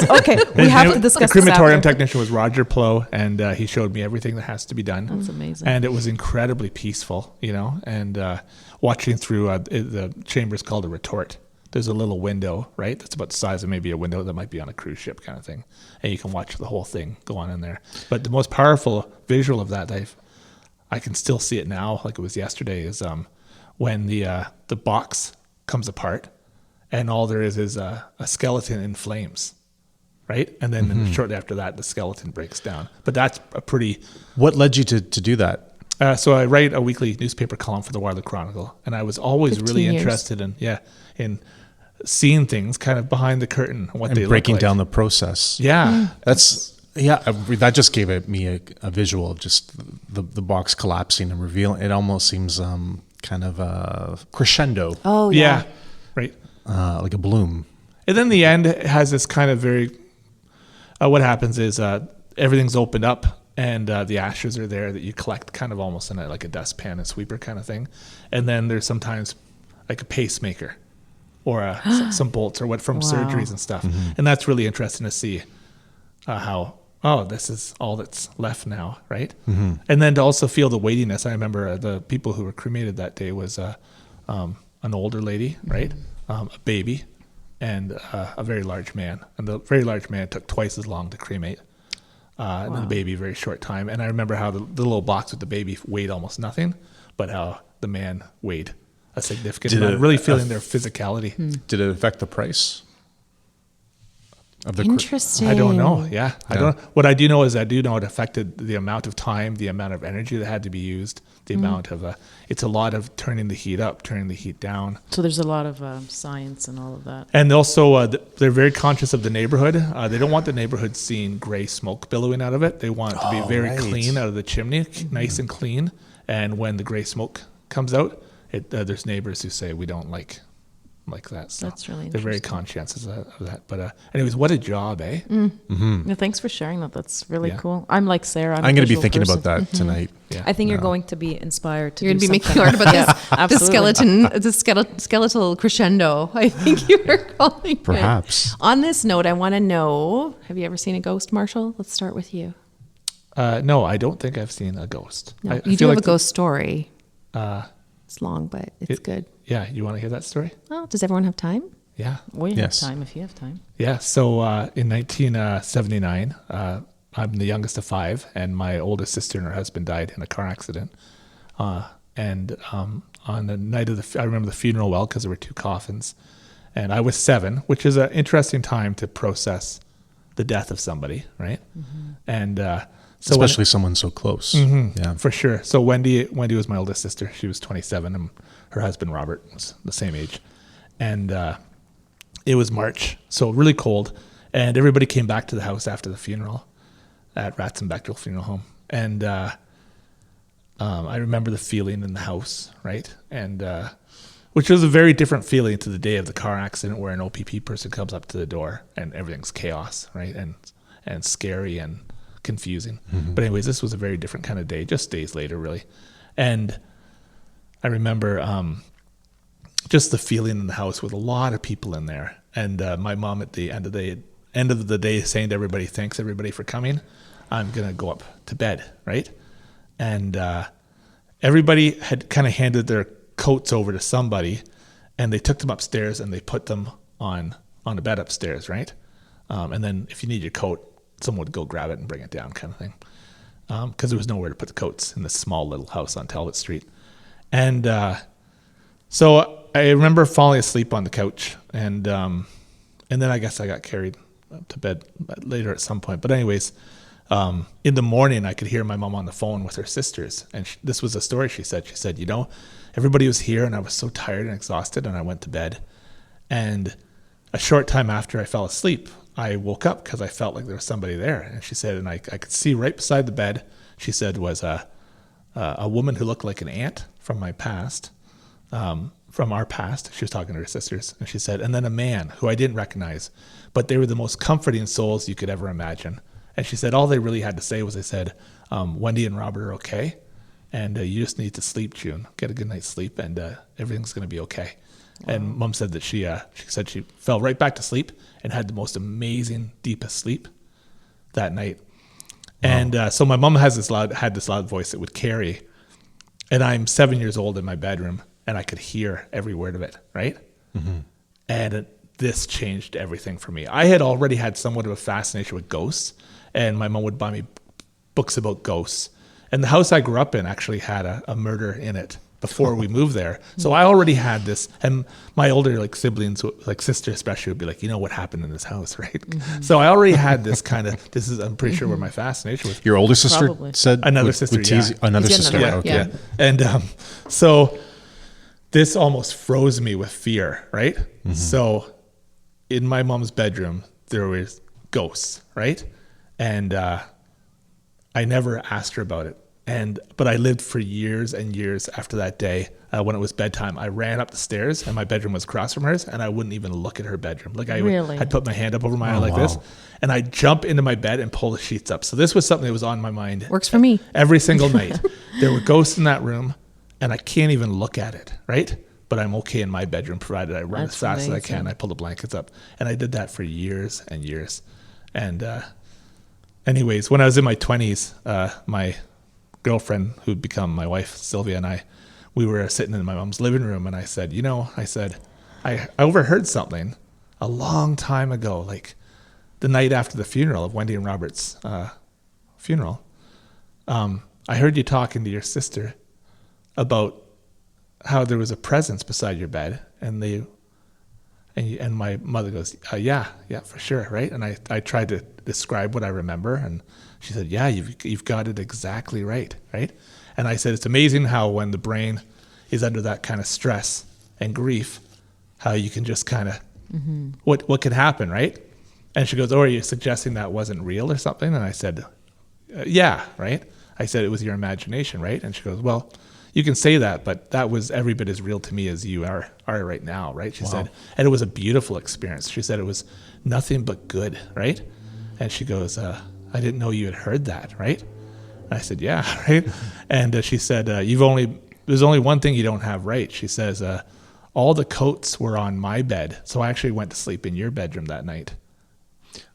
[SPEAKER 3] we have to discuss
[SPEAKER 1] the crematorium
[SPEAKER 3] this after.
[SPEAKER 1] technician was Roger Plow, and he showed me everything that has to be done.
[SPEAKER 3] That's amazing.
[SPEAKER 1] And it was incredibly peaceful, and watching through the chamber is called a retort. There's a little window, right? That's about the size of maybe a window that might be on a cruise ship kind of thing. And you can watch the whole thing go on in there. But the most powerful visual of that, I can still see it now, like it was yesterday, is when the box comes apart and all there is a skeleton in flames, right? And then shortly after that, the skeleton breaks down. But that's a pretty...
[SPEAKER 4] What led you to do that?
[SPEAKER 1] So I write a weekly newspaper column for the Waterloo Chronicle, and I was always really interested in seeing things kind of behind the curtain, what they
[SPEAKER 4] breaking
[SPEAKER 1] look like.
[SPEAKER 4] down the process.
[SPEAKER 1] Yeah.
[SPEAKER 4] That just gave me a visual of just the box collapsing and revealing. It almost seems kind of a crescendo.
[SPEAKER 2] Oh,
[SPEAKER 1] yeah. Right.
[SPEAKER 4] Like a bloom.
[SPEAKER 1] And then the end has this kind of very, what happens is everything's opened up and the ashes are there that you collect kind of almost in like a dustpan and sweeper kind of thing. And then there's sometimes like a pacemaker or some bolts or from surgeries and stuff. And that's really interesting to see how, this is all that's left now, right? And then to also feel the weightiness. I remember the people who were cremated that day was an older lady, right? A baby, and a very large man. And the very large man took twice as long to cremate. And the baby, very short time. And I remember how the little box with the baby weighed almost nothing, but how the man weighed a significant amount. Really feeling their physicality.
[SPEAKER 4] Did it affect the price?
[SPEAKER 2] Interesting.
[SPEAKER 1] I don't know. Yeah. I don't know. What I do know is it affected the amount of time, the amount of energy that had to be used, the amount of, it's a lot of turning the heat up, turning the heat down.
[SPEAKER 3] So there's a lot of science and all of that.
[SPEAKER 1] And also, they're very conscious of the neighborhood. They don't want the neighborhood seeing gray smoke billowing out of it. They want it to be very clean out of the chimney, nice and clean. And when the gray smoke comes out, there's neighbors who say, we don't like that. So
[SPEAKER 3] that's really interesting.
[SPEAKER 1] They're very conscientious of that. But anyways, what a job, eh?
[SPEAKER 3] Yeah, thanks for sharing that. That's really cool. I'm like Sarah.
[SPEAKER 4] I'm going to be thinking about that tonight.
[SPEAKER 1] Yeah.
[SPEAKER 3] I think you're going to be inspired to
[SPEAKER 2] You're going to be making
[SPEAKER 3] something.
[SPEAKER 2] art about this, the skeletal crescendo, I think you were calling it.
[SPEAKER 4] Perhaps.
[SPEAKER 2] On this note, I want to know, have you ever seen a ghost, Marshall? Let's start with you.
[SPEAKER 1] No, I don't think I've seen a ghost.
[SPEAKER 2] No, you do have a ghost story. It's long, but it's good.
[SPEAKER 1] Yeah, you want to hear that story?
[SPEAKER 2] Oh, does everyone have time?
[SPEAKER 1] Yeah.
[SPEAKER 3] We have time if you have time.
[SPEAKER 1] Yeah, so in 1979, I'm the youngest of 5, and my oldest sister and her husband died in a car accident. And on the night of I remember the funeral well because there were 2 coffins. And I was 7, which is an interesting time to process the death of somebody, right? And so
[SPEAKER 4] especially someone so close. Yeah,
[SPEAKER 1] for sure. So Wendy was my oldest sister. She was 27, and her husband Robert was the same age. And it was March, so really cold. And everybody came back to the house after the funeral at Ratzenbechtel Funeral Home. And I remember the feeling in the house, right? And which was a very different feeling to the day of the car accident, where an OPP person comes up to the door and everything's chaos, right? And scary and confusing. But anyways, this was a very different kind of day, just days later, really. And I remember just the feeling in the house with a lot of people in there. And my mom at the end of the day saying to everybody, thanks everybody for coming. I'm going to go up to bed, right? And everybody had kind of handed their coats over to somebody, and they took them upstairs and they put them on the bed upstairs, right? And then if you need your coat, someone would go grab it and bring it down, kind of thing. Because there was nowhere to put the coats in this small little house on Talbot Street. And so I remember falling asleep on the couch, and then I guess I got carried up to bed later at some point. But anyways, in the morning, I could hear my mom on the phone with her sisters. And this was a story she said. She said, everybody was here, and I was so tired and exhausted, and I went to bed. And a short time after I fell asleep, I woke up because I felt like there was somebody there. And she said, and I could see right beside the bed, she said, was a woman who looked like an aunt from my past, from our past. She was talking to her sisters. And she said, and then a man who I didn't recognize, but they were the most comforting souls you could ever imagine. And she said, all they really had to say was, they said, Wendy and Robert are okay. And you just need to sleep, June. Get a good night's sleep, and everything's going to be okay. Wow. And Mom said that she said she fell right back to sleep and had the most amazing, deepest sleep that night. Wow. And so my mom had this loud voice that would carry. And I'm 7 years old in my bedroom, and I could hear every word of it, right? Mm-hmm. And this changed everything for me. I had already had somewhat of a fascination with ghosts, and my mom would buy me books about ghosts. And the house I grew up in actually had a murder in it before we moved there. So I already had this, and my older siblings, sister especially, would be like, what happened in this house, right? Mm-hmm. So I already had this kind of, I'm pretty sure where my fascination was.
[SPEAKER 4] Your older sister
[SPEAKER 3] Probably.
[SPEAKER 4] said?
[SPEAKER 1] Another sister, yeah.
[SPEAKER 4] Another sister,
[SPEAKER 1] yeah.
[SPEAKER 4] okay.
[SPEAKER 1] Yeah. And so this almost froze me with fear, right? Mm-hmm. So in my mom's bedroom, there was ghosts, right? And I never asked her about it. But I lived for years and years after that day. When it was bedtime, I ran up the stairs, and my bedroom was across from hers, and I wouldn't even look at her bedroom. I'd put my hand up over my eye like this, and I'd jump into my bed and pull the sheets up. So this was something that was on my mind.
[SPEAKER 2] Works for me.
[SPEAKER 1] Every single night. There were ghosts in that room, and I can't even look at it, right? But I'm okay in my bedroom, provided I run as fast as I can. I pull the blankets up. And I did that for years and years. And anyways, when I was in my 20s, my girlfriend, who'd become my wife, Sylvia, and we were sitting in my mom's living room, and I said, I overheard something a long time ago, like the night after the funeral of Wendy and Robert's funeral. I heard you talking to your sister about how there was a presence beside your bed, and my mother goes, yeah, for sure, right? And I tried to describe what I remember, and she said, yeah, you've got it exactly right? And I said, it's amazing how when the brain is under that kind of stress and grief, how you can just kind of, what could happen, right? And she goes, are you suggesting that wasn't real or something? And I said, yeah, right? I said, it was your imagination, right? And she goes, well, you can say that, but that was every bit as real to me as you are right now, right? She said, and it was a beautiful experience. She said it was nothing but good, right? And she goes, I didn't know you had heard that, right? And I said, yeah, right? And she said, there's only one thing you don't have right. She says, all the coats were on my bed, so I actually went to sleep in your bedroom that night.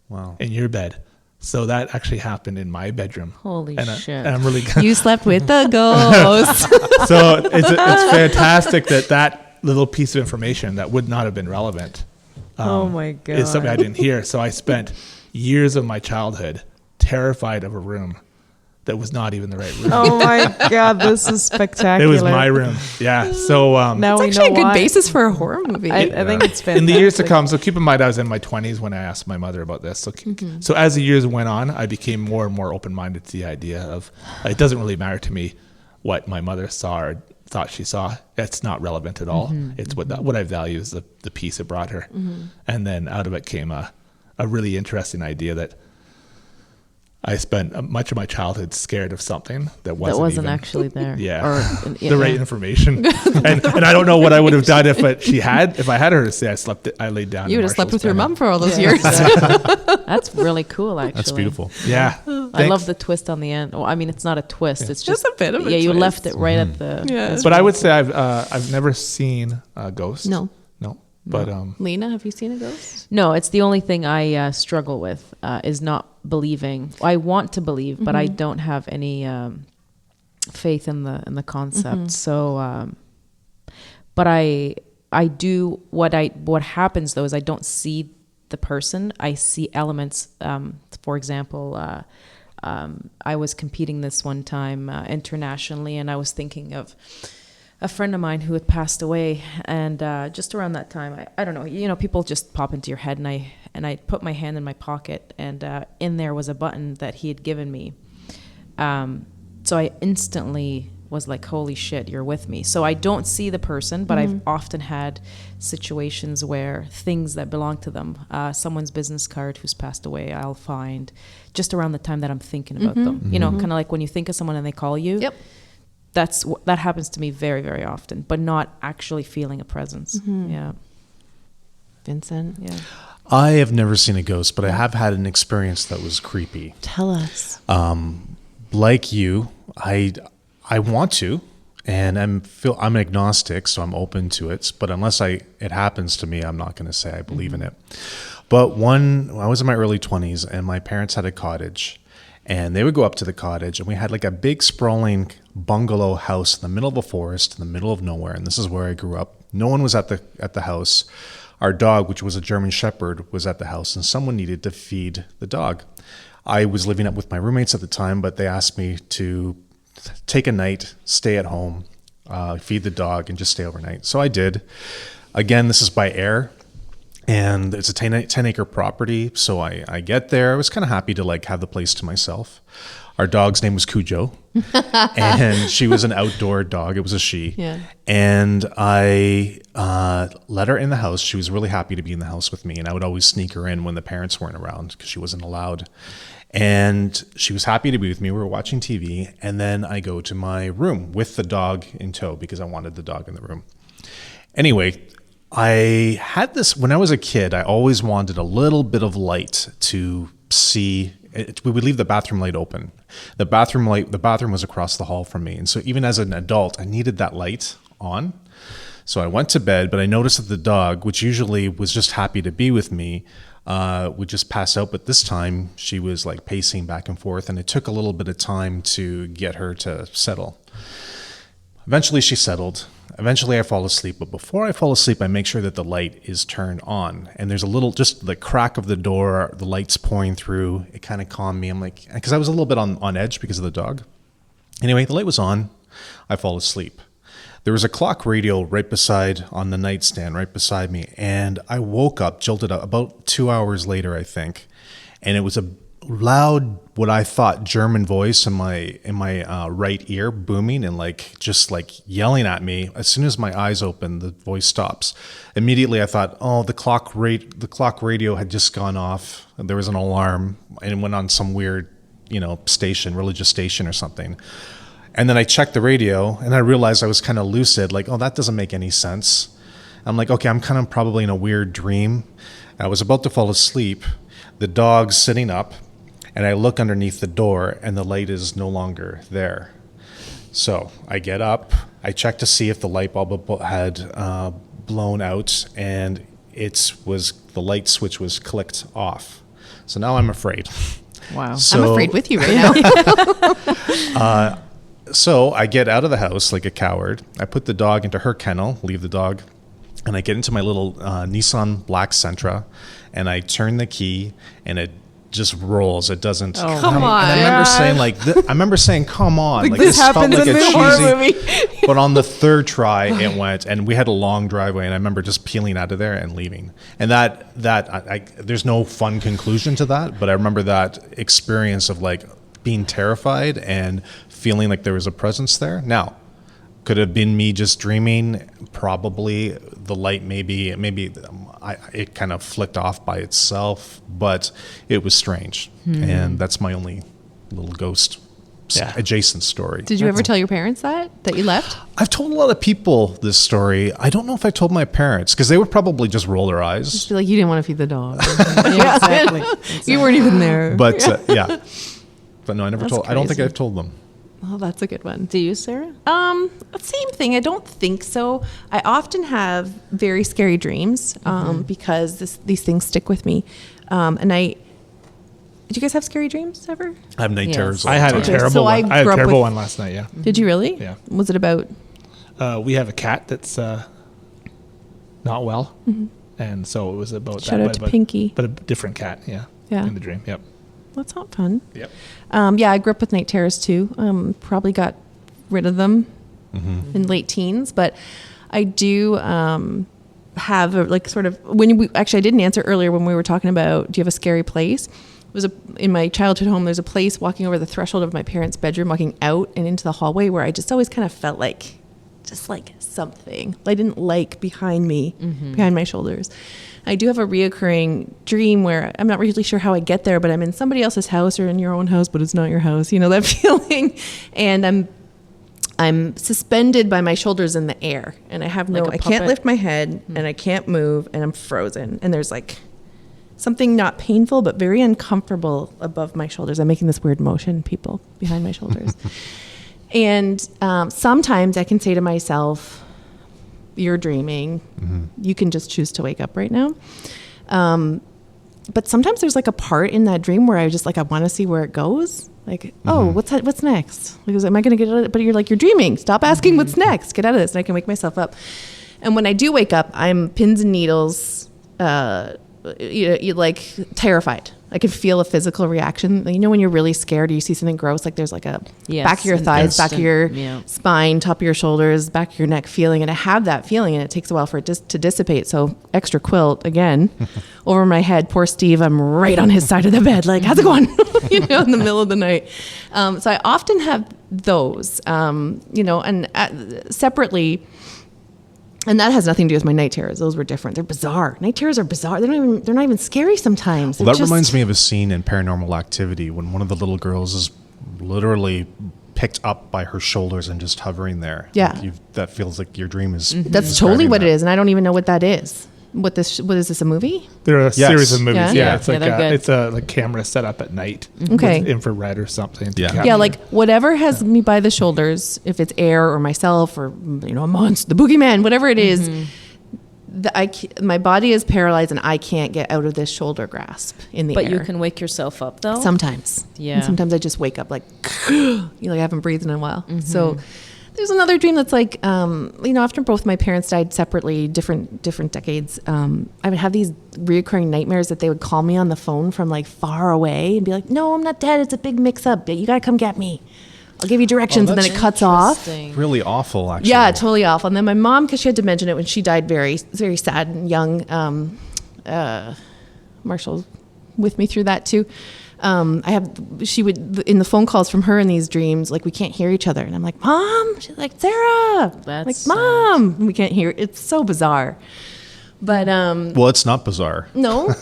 [SPEAKER 1] Wow. In your bed. So that actually happened in my bedroom.
[SPEAKER 3] Holy shit.
[SPEAKER 1] And I'm really
[SPEAKER 2] You slept with the ghost.
[SPEAKER 1] So it's fantastic that little piece of information that would not have been relevant
[SPEAKER 3] oh my God.
[SPEAKER 1] is something I didn't hear. So I spent years of my childhood terrified of a room that was not even the right room.
[SPEAKER 3] Oh my God, this is spectacular.
[SPEAKER 1] It was my room. Yeah. So
[SPEAKER 3] now
[SPEAKER 2] It's actually a good basis for a horror movie.
[SPEAKER 3] I think it's fantastic.
[SPEAKER 1] in the years to come, so keep in mind I was in my 20s when I asked my mother about this. So as the years went on, I became more and more open-minded to the idea of it doesn't really matter to me what my mother saw or thought she saw. That's not relevant at all. It's what I value is the peace it brought her. And then out of it came a really interesting idea that I spent much of my childhood scared of something that wasn't even,
[SPEAKER 3] actually there.
[SPEAKER 1] Yeah, the right information. and I don't know what I would have done if I had her to say I laid down.
[SPEAKER 2] You would have slept with your mom for all those years.
[SPEAKER 3] That's really cool, actually.
[SPEAKER 4] That's beautiful.
[SPEAKER 1] Yeah.
[SPEAKER 3] I love the twist on the end. Well, I mean, it's not a twist. It's just
[SPEAKER 2] a bit of a
[SPEAKER 3] you
[SPEAKER 2] twist.
[SPEAKER 3] left it right at the.
[SPEAKER 2] Yeah.
[SPEAKER 1] But I would say I've never seen a ghost.
[SPEAKER 2] No.
[SPEAKER 1] But
[SPEAKER 2] Lena, have you seen a ghost?
[SPEAKER 3] No, it's the only thing I struggle with is not believing. I want to believe, but I don't have any faith in the concept. So, but I do what happens though is I don't see the person. I see elements. For example, I was competing this one time internationally, and I was thinking of a friend of mine who had passed away, and just around that time, I don't know, people just pop into your head, and I put my hand in my pocket, and in there was a button that he had given me. So I instantly was like, holy shit, you're with me. So I don't see the person, but I've often had situations where things that belong to them, someone's business card who's passed away, I'll find just around the time that I'm thinking about them. Kind of like when you think of someone and they call you.
[SPEAKER 2] Yep.
[SPEAKER 3] That happens to me very, very often, but not actually feeling a presence. Yeah.
[SPEAKER 2] Vincent?
[SPEAKER 3] Yeah.
[SPEAKER 4] I have never seen a ghost, but I have had an experience that was creepy.
[SPEAKER 2] Tell us.
[SPEAKER 4] Like you, I want to, and I'm agnostic, so I'm open to it. But unless it happens to me, I'm not going to say I believe in it. But I was in my early 20s, and my parents had a cottage. And they would go up to the cottage, and we had like a big sprawling bungalow house in the middle of a forest, in the middle of nowhere. And this is where I grew up. No one was at the house. Our dog, which was a German Shepherd, was at the house, and someone needed to feed the dog. I was living up with my roommates at the time, but they asked me to take a night, stay at home, feed the dog, and just stay overnight. So I did. Again, this is by air. And it's a 10-acre property, so I get there. I was kind of happy to like have the place to myself. Our dog's name was Cujo, and she was an outdoor dog. It was a she.
[SPEAKER 2] Yeah.
[SPEAKER 4] And I let her in the house. She was really happy to be in the house with me, and I would always sneak her in when the parents weren't around because she wasn't allowed. And she was happy to be with me. We were watching TV, and then I go to my room with the dog in tow because I wanted the dog in the room. Anyway, I had this, when I was a kid, I always wanted a little bit of light to see. We would leave the bathroom light open. The bathroom was across the hall from me. And so even as an adult, I needed that light on. So I went to bed, but I noticed that the dog, which usually was just happy to be with me, would just pass out. But this time she was like pacing back and forth, and it took a little bit of time to get her to settle. Eventually she settled. Eventually I fall asleep, but before I fall asleep, I make sure that the light is turned on. And there's a little, just the crack of the door, the light's pouring through. It kind of calmed me. I'm like, because I was a little bit on edge because of the dog. Anyway, the light was on. I fall asleep. There was a clock radio on the nightstand right beside me. And I woke up, jolted up about 2 hours later, I think. And it was a loud, what I thought German voice in my right ear, booming and just yelling at me. As soon as my eyes open, the voice stops. Immediately I thought, oh, the clock radio had just gone off. There was an alarm, and it went on some weird, religious station or something. And then I checked the radio, and I realized I was kind of lucid, oh, that doesn't make any sense. I'm like, okay, I'm kind of probably in a weird dream. I was about to fall asleep. The dog's sitting up. And I look underneath the door, and the light is no longer there. So I get up. I check to see if the light bulb had blown out, and the light switch was clicked off. So now I'm afraid.
[SPEAKER 3] Wow.
[SPEAKER 2] I'm afraid with you right now.
[SPEAKER 4] So I get out of the house like a coward. I put the dog into her kennel, leave the dog, and I get into my little Nissan Black Sentra, and I turn the key, and it just rolls. It doesn't.
[SPEAKER 2] Oh, come on.
[SPEAKER 4] And I remember saying, "Come on!"
[SPEAKER 2] This happens in the horror movie.
[SPEAKER 4] But on the third try, it went, and we had a long driveway, and I remember just peeling out of there and leaving. And there's no fun conclusion to that, but I remember that experience of being terrified and feeling like there was a presence there. Now, could have been me just dreaming. Probably the light, maybe it kind of flicked off by itself, but it was strange. And that's my only little ghost adjacent story.
[SPEAKER 2] Did you ever tell your parents that you left?
[SPEAKER 4] I've told a lot of people this story. I don't know if I told my parents, because they would probably just roll their eyes.
[SPEAKER 2] Just be like, you didn't want to feed the dog.
[SPEAKER 3] Yeah, exactly.
[SPEAKER 2] You weren't even there.
[SPEAKER 4] But yeah. But no, I never
[SPEAKER 2] That's
[SPEAKER 4] told. I don't think
[SPEAKER 2] crazy.
[SPEAKER 4] I've told them.
[SPEAKER 2] Oh, that's a good one.
[SPEAKER 3] Do you, Sarah?
[SPEAKER 2] Same thing. I don't think so. I often have very scary dreams because these things stick with me. Did you guys have scary dreams ever?
[SPEAKER 4] I have night
[SPEAKER 3] Yes.
[SPEAKER 4] terrors. all
[SPEAKER 1] I
[SPEAKER 4] the
[SPEAKER 1] had a
[SPEAKER 4] time.
[SPEAKER 2] Okay,
[SPEAKER 1] terrible
[SPEAKER 2] so I
[SPEAKER 1] one. I had a
[SPEAKER 2] grew up
[SPEAKER 1] terrible
[SPEAKER 2] with-
[SPEAKER 1] one last night, yeah.
[SPEAKER 2] Did you really?
[SPEAKER 1] Yeah.
[SPEAKER 2] Was it about?
[SPEAKER 1] We have a cat that's not well. And so it was about
[SPEAKER 2] Shout
[SPEAKER 1] that.
[SPEAKER 2] out to Pinky.
[SPEAKER 1] But a different cat, yeah.
[SPEAKER 2] Yeah.
[SPEAKER 1] In the dream, yep.
[SPEAKER 2] That's not fun.
[SPEAKER 1] Yep.
[SPEAKER 2] Yeah, I grew up with night terrors too. Probably got rid of them in late teens, but I do have a, like sort of actually I didn't answer earlier when we were talking about do you have a scary place? It was in my childhood home. There's a place walking over the threshold of my parents' bedroom, walking out and into the hallway where I just always kind of felt like just like something I didn't like behind me, behind my shoulders. I do have a reoccurring dream where I'm not really sure how I get there, but I'm in somebody else's house or in your own house, but it's not your house. You know that feeling, and I'm suspended by my shoulders in the air, and I have
[SPEAKER 3] Like a
[SPEAKER 2] I can't
[SPEAKER 3] puppet?
[SPEAKER 2] lift my head, and I can't move, and I'm frozen. And there's like something not painful but very uncomfortable above my shoulders. I'm making this weird motion, people, behind my shoulders. And sometimes I can say to myself, you're dreaming. You can just choose to wake up right now. But sometimes there's like a part in that dream where I just like, I want to see where it goes. Like, oh, what's next? Because am I going to get out of it? But you're like, you're dreaming. Stop asking what's next. Get out of this. And I can wake myself up. And when I do wake up, I'm pins and needles, you like terrified. I can feel a physical reaction. You know, when you're really scared or you see something gross, like there's like a
[SPEAKER 3] Yes,
[SPEAKER 2] back of your
[SPEAKER 3] an
[SPEAKER 2] thighs, back of your
[SPEAKER 3] instant, yeah.
[SPEAKER 2] spine, top of your shoulders, back of your neck feeling. And I have that feeling and it takes a while for it to dissipate. So extra quilt again over my head. Poor Steve, I'm right on his side of the bed. Like, how's it going? You know, in the middle of the night. So I often have those, you know, and separately. And that has nothing to do with my night terrors. Those were different. They're bizarre. Night terrors are bizarre. They're not even scary sometimes.
[SPEAKER 4] Well, that reminds me of a scene in Paranormal Activity when one of the little girls is literally picked up by her shoulders and just hovering there.
[SPEAKER 2] Yeah.
[SPEAKER 4] Like that feels like your dream is.
[SPEAKER 2] That's totally what it is, and I don't even know what that is. What is this? A movie?
[SPEAKER 1] There are a series of movies.
[SPEAKER 2] Yeah?
[SPEAKER 1] Yeah,
[SPEAKER 3] Yeah.
[SPEAKER 1] it's
[SPEAKER 3] Yeah,
[SPEAKER 1] like
[SPEAKER 3] they're good.
[SPEAKER 1] it's a like camera set up at night.
[SPEAKER 2] Okay.
[SPEAKER 1] With infrared or something. to
[SPEAKER 4] Yeah.
[SPEAKER 1] capture-
[SPEAKER 2] Yeah, like whatever has me by the shoulders, if it's air or myself or you know a monster, the boogeyman, whatever it is, my body is paralyzed and I can't get out of this shoulder grasp in the
[SPEAKER 3] But
[SPEAKER 2] air.
[SPEAKER 3] you can wake yourself up though.
[SPEAKER 2] Sometimes.
[SPEAKER 3] Yeah.
[SPEAKER 2] And sometimes I just wake up like, you know, I haven't breathed in a while. So there's another dream that's like, you know, after both my parents died separately, different decades, I would have these reoccurring nightmares that they would call me on the phone from like far away and be like, no, I'm not dead. It's a big mix up. You got to come get me. I'll give you directions. And then it cuts off.
[SPEAKER 3] Interesting.
[SPEAKER 4] Really awful, actually.
[SPEAKER 2] Yeah, totally awful. And then my mom, because she had dementia when she died, very, very sad and young. Marshall with me through that too. She would in the phone calls from her in these dreams, like we can't hear each other, and I'm like, Mom. She's like, Sarah.
[SPEAKER 3] That's
[SPEAKER 2] like,
[SPEAKER 3] sad.
[SPEAKER 2] Mom. And we can't hear. It's so bizarre. But
[SPEAKER 4] Well, it's not bizarre.
[SPEAKER 2] no,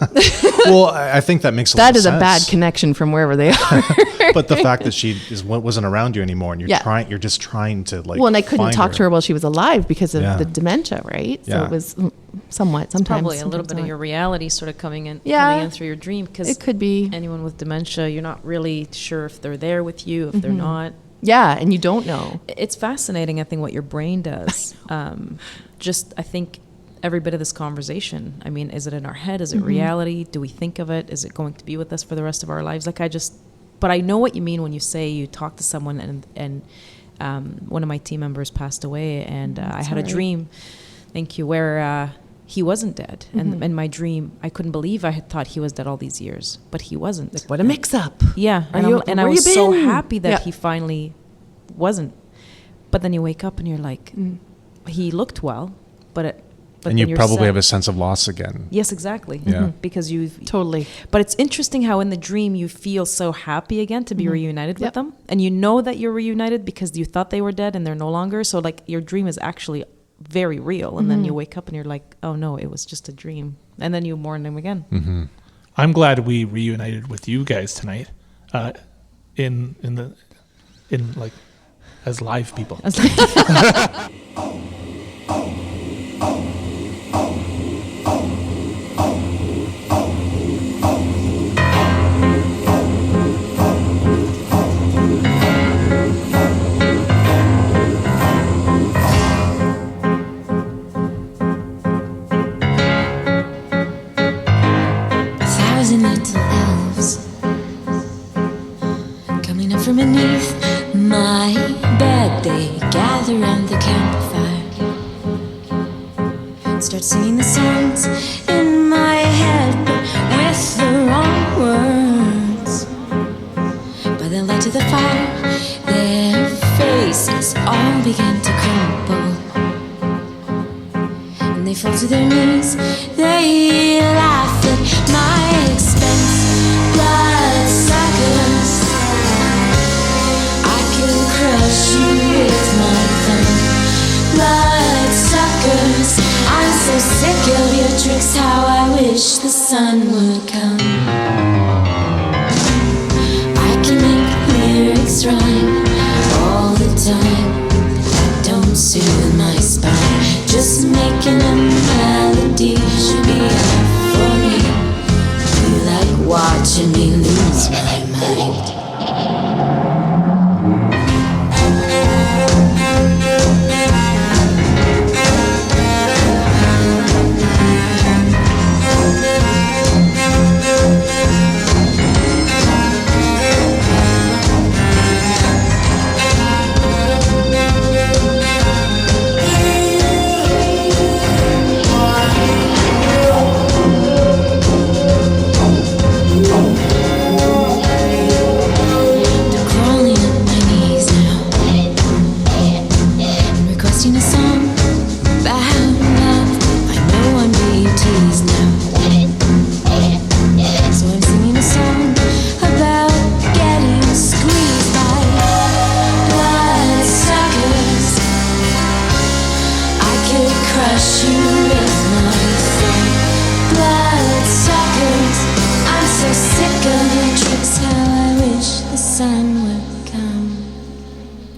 [SPEAKER 4] Well, I think that makes a lot
[SPEAKER 2] that
[SPEAKER 4] of
[SPEAKER 2] is a
[SPEAKER 4] sense.
[SPEAKER 2] bad connection from wherever they are.
[SPEAKER 4] But the fact that she wasn't around you anymore, and you're just trying to like.
[SPEAKER 2] Well, and I couldn't
[SPEAKER 4] find
[SPEAKER 2] talk to her while she was alive because of
[SPEAKER 4] Yeah.
[SPEAKER 2] the dementia, right? So
[SPEAKER 4] Yeah.
[SPEAKER 2] it was somewhat sometimes
[SPEAKER 3] Probably a little
[SPEAKER 2] sometimes
[SPEAKER 3] bit of
[SPEAKER 2] not.
[SPEAKER 3] your reality sort of coming in through your dream because
[SPEAKER 2] It could be.
[SPEAKER 3] anyone with dementia, you're not really sure if they're there with you, if they're not.
[SPEAKER 2] Yeah, and you don't know.
[SPEAKER 3] It's fascinating, I think, what your brain does. I think every bit of this conversation, I mean, is it in our head? Is it reality? Do we think of it? Is it going to be with us for the rest of our lives? But I know what you mean when you say you talk to someone and one of my team members passed away and I had a dream, thank you, where he wasn't dead. And in my dream, I couldn't believe I had thought he was dead all these years, but he wasn't.
[SPEAKER 2] What a mix-up.
[SPEAKER 3] Yeah,
[SPEAKER 2] Are
[SPEAKER 3] and,
[SPEAKER 2] you-
[SPEAKER 3] and I
[SPEAKER 2] where
[SPEAKER 3] was
[SPEAKER 2] you
[SPEAKER 3] so
[SPEAKER 2] been?
[SPEAKER 3] happy that
[SPEAKER 2] Yeah.
[SPEAKER 3] he finally wasn't. But then you wake up and you're like, he looked well, but
[SPEAKER 4] and
[SPEAKER 3] then
[SPEAKER 4] you
[SPEAKER 3] you're
[SPEAKER 4] probably
[SPEAKER 3] sad.
[SPEAKER 4] have a sense of loss again.
[SPEAKER 3] Yes, exactly.
[SPEAKER 4] Yeah.
[SPEAKER 3] Because you've
[SPEAKER 2] Totally.
[SPEAKER 3] But it's interesting how in the dream you feel so happy again to be reunited with
[SPEAKER 2] Yep.
[SPEAKER 3] them, and you know that you're reunited because you thought they were dead and they're no longer. So like your dream is actually very real, and then you wake up and you're like, oh no, it was just a dream, and then you mourn them again.
[SPEAKER 1] I'm glad we reunited with you guys tonight, in like as live people.
[SPEAKER 6] my bed, they gather round the campfire. Start singing the songs in my head, but with the wrong words. By the light of the fire, their faces all begin to crumble, and they fall to their knees. They laugh at my expense. Bloodsuckers, I can crush you with my thumb. Bloodsuckers, I'm so sick of your tricks. How I wish the sun would come. I can make lyrics rhyme all the time, but that don't soothe my spine. Just making a melody should be enough for me. You like watching me lose my mind.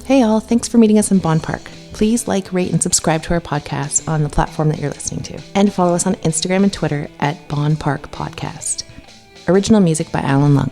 [SPEAKER 2] Hey all, thanks for meeting us in Bonn Park. Please like, rate, and subscribe to our podcast on the platform that you're listening to. And follow us on Instagram and Twitter at Bonn Park Podcast. Original music by Alan Lung.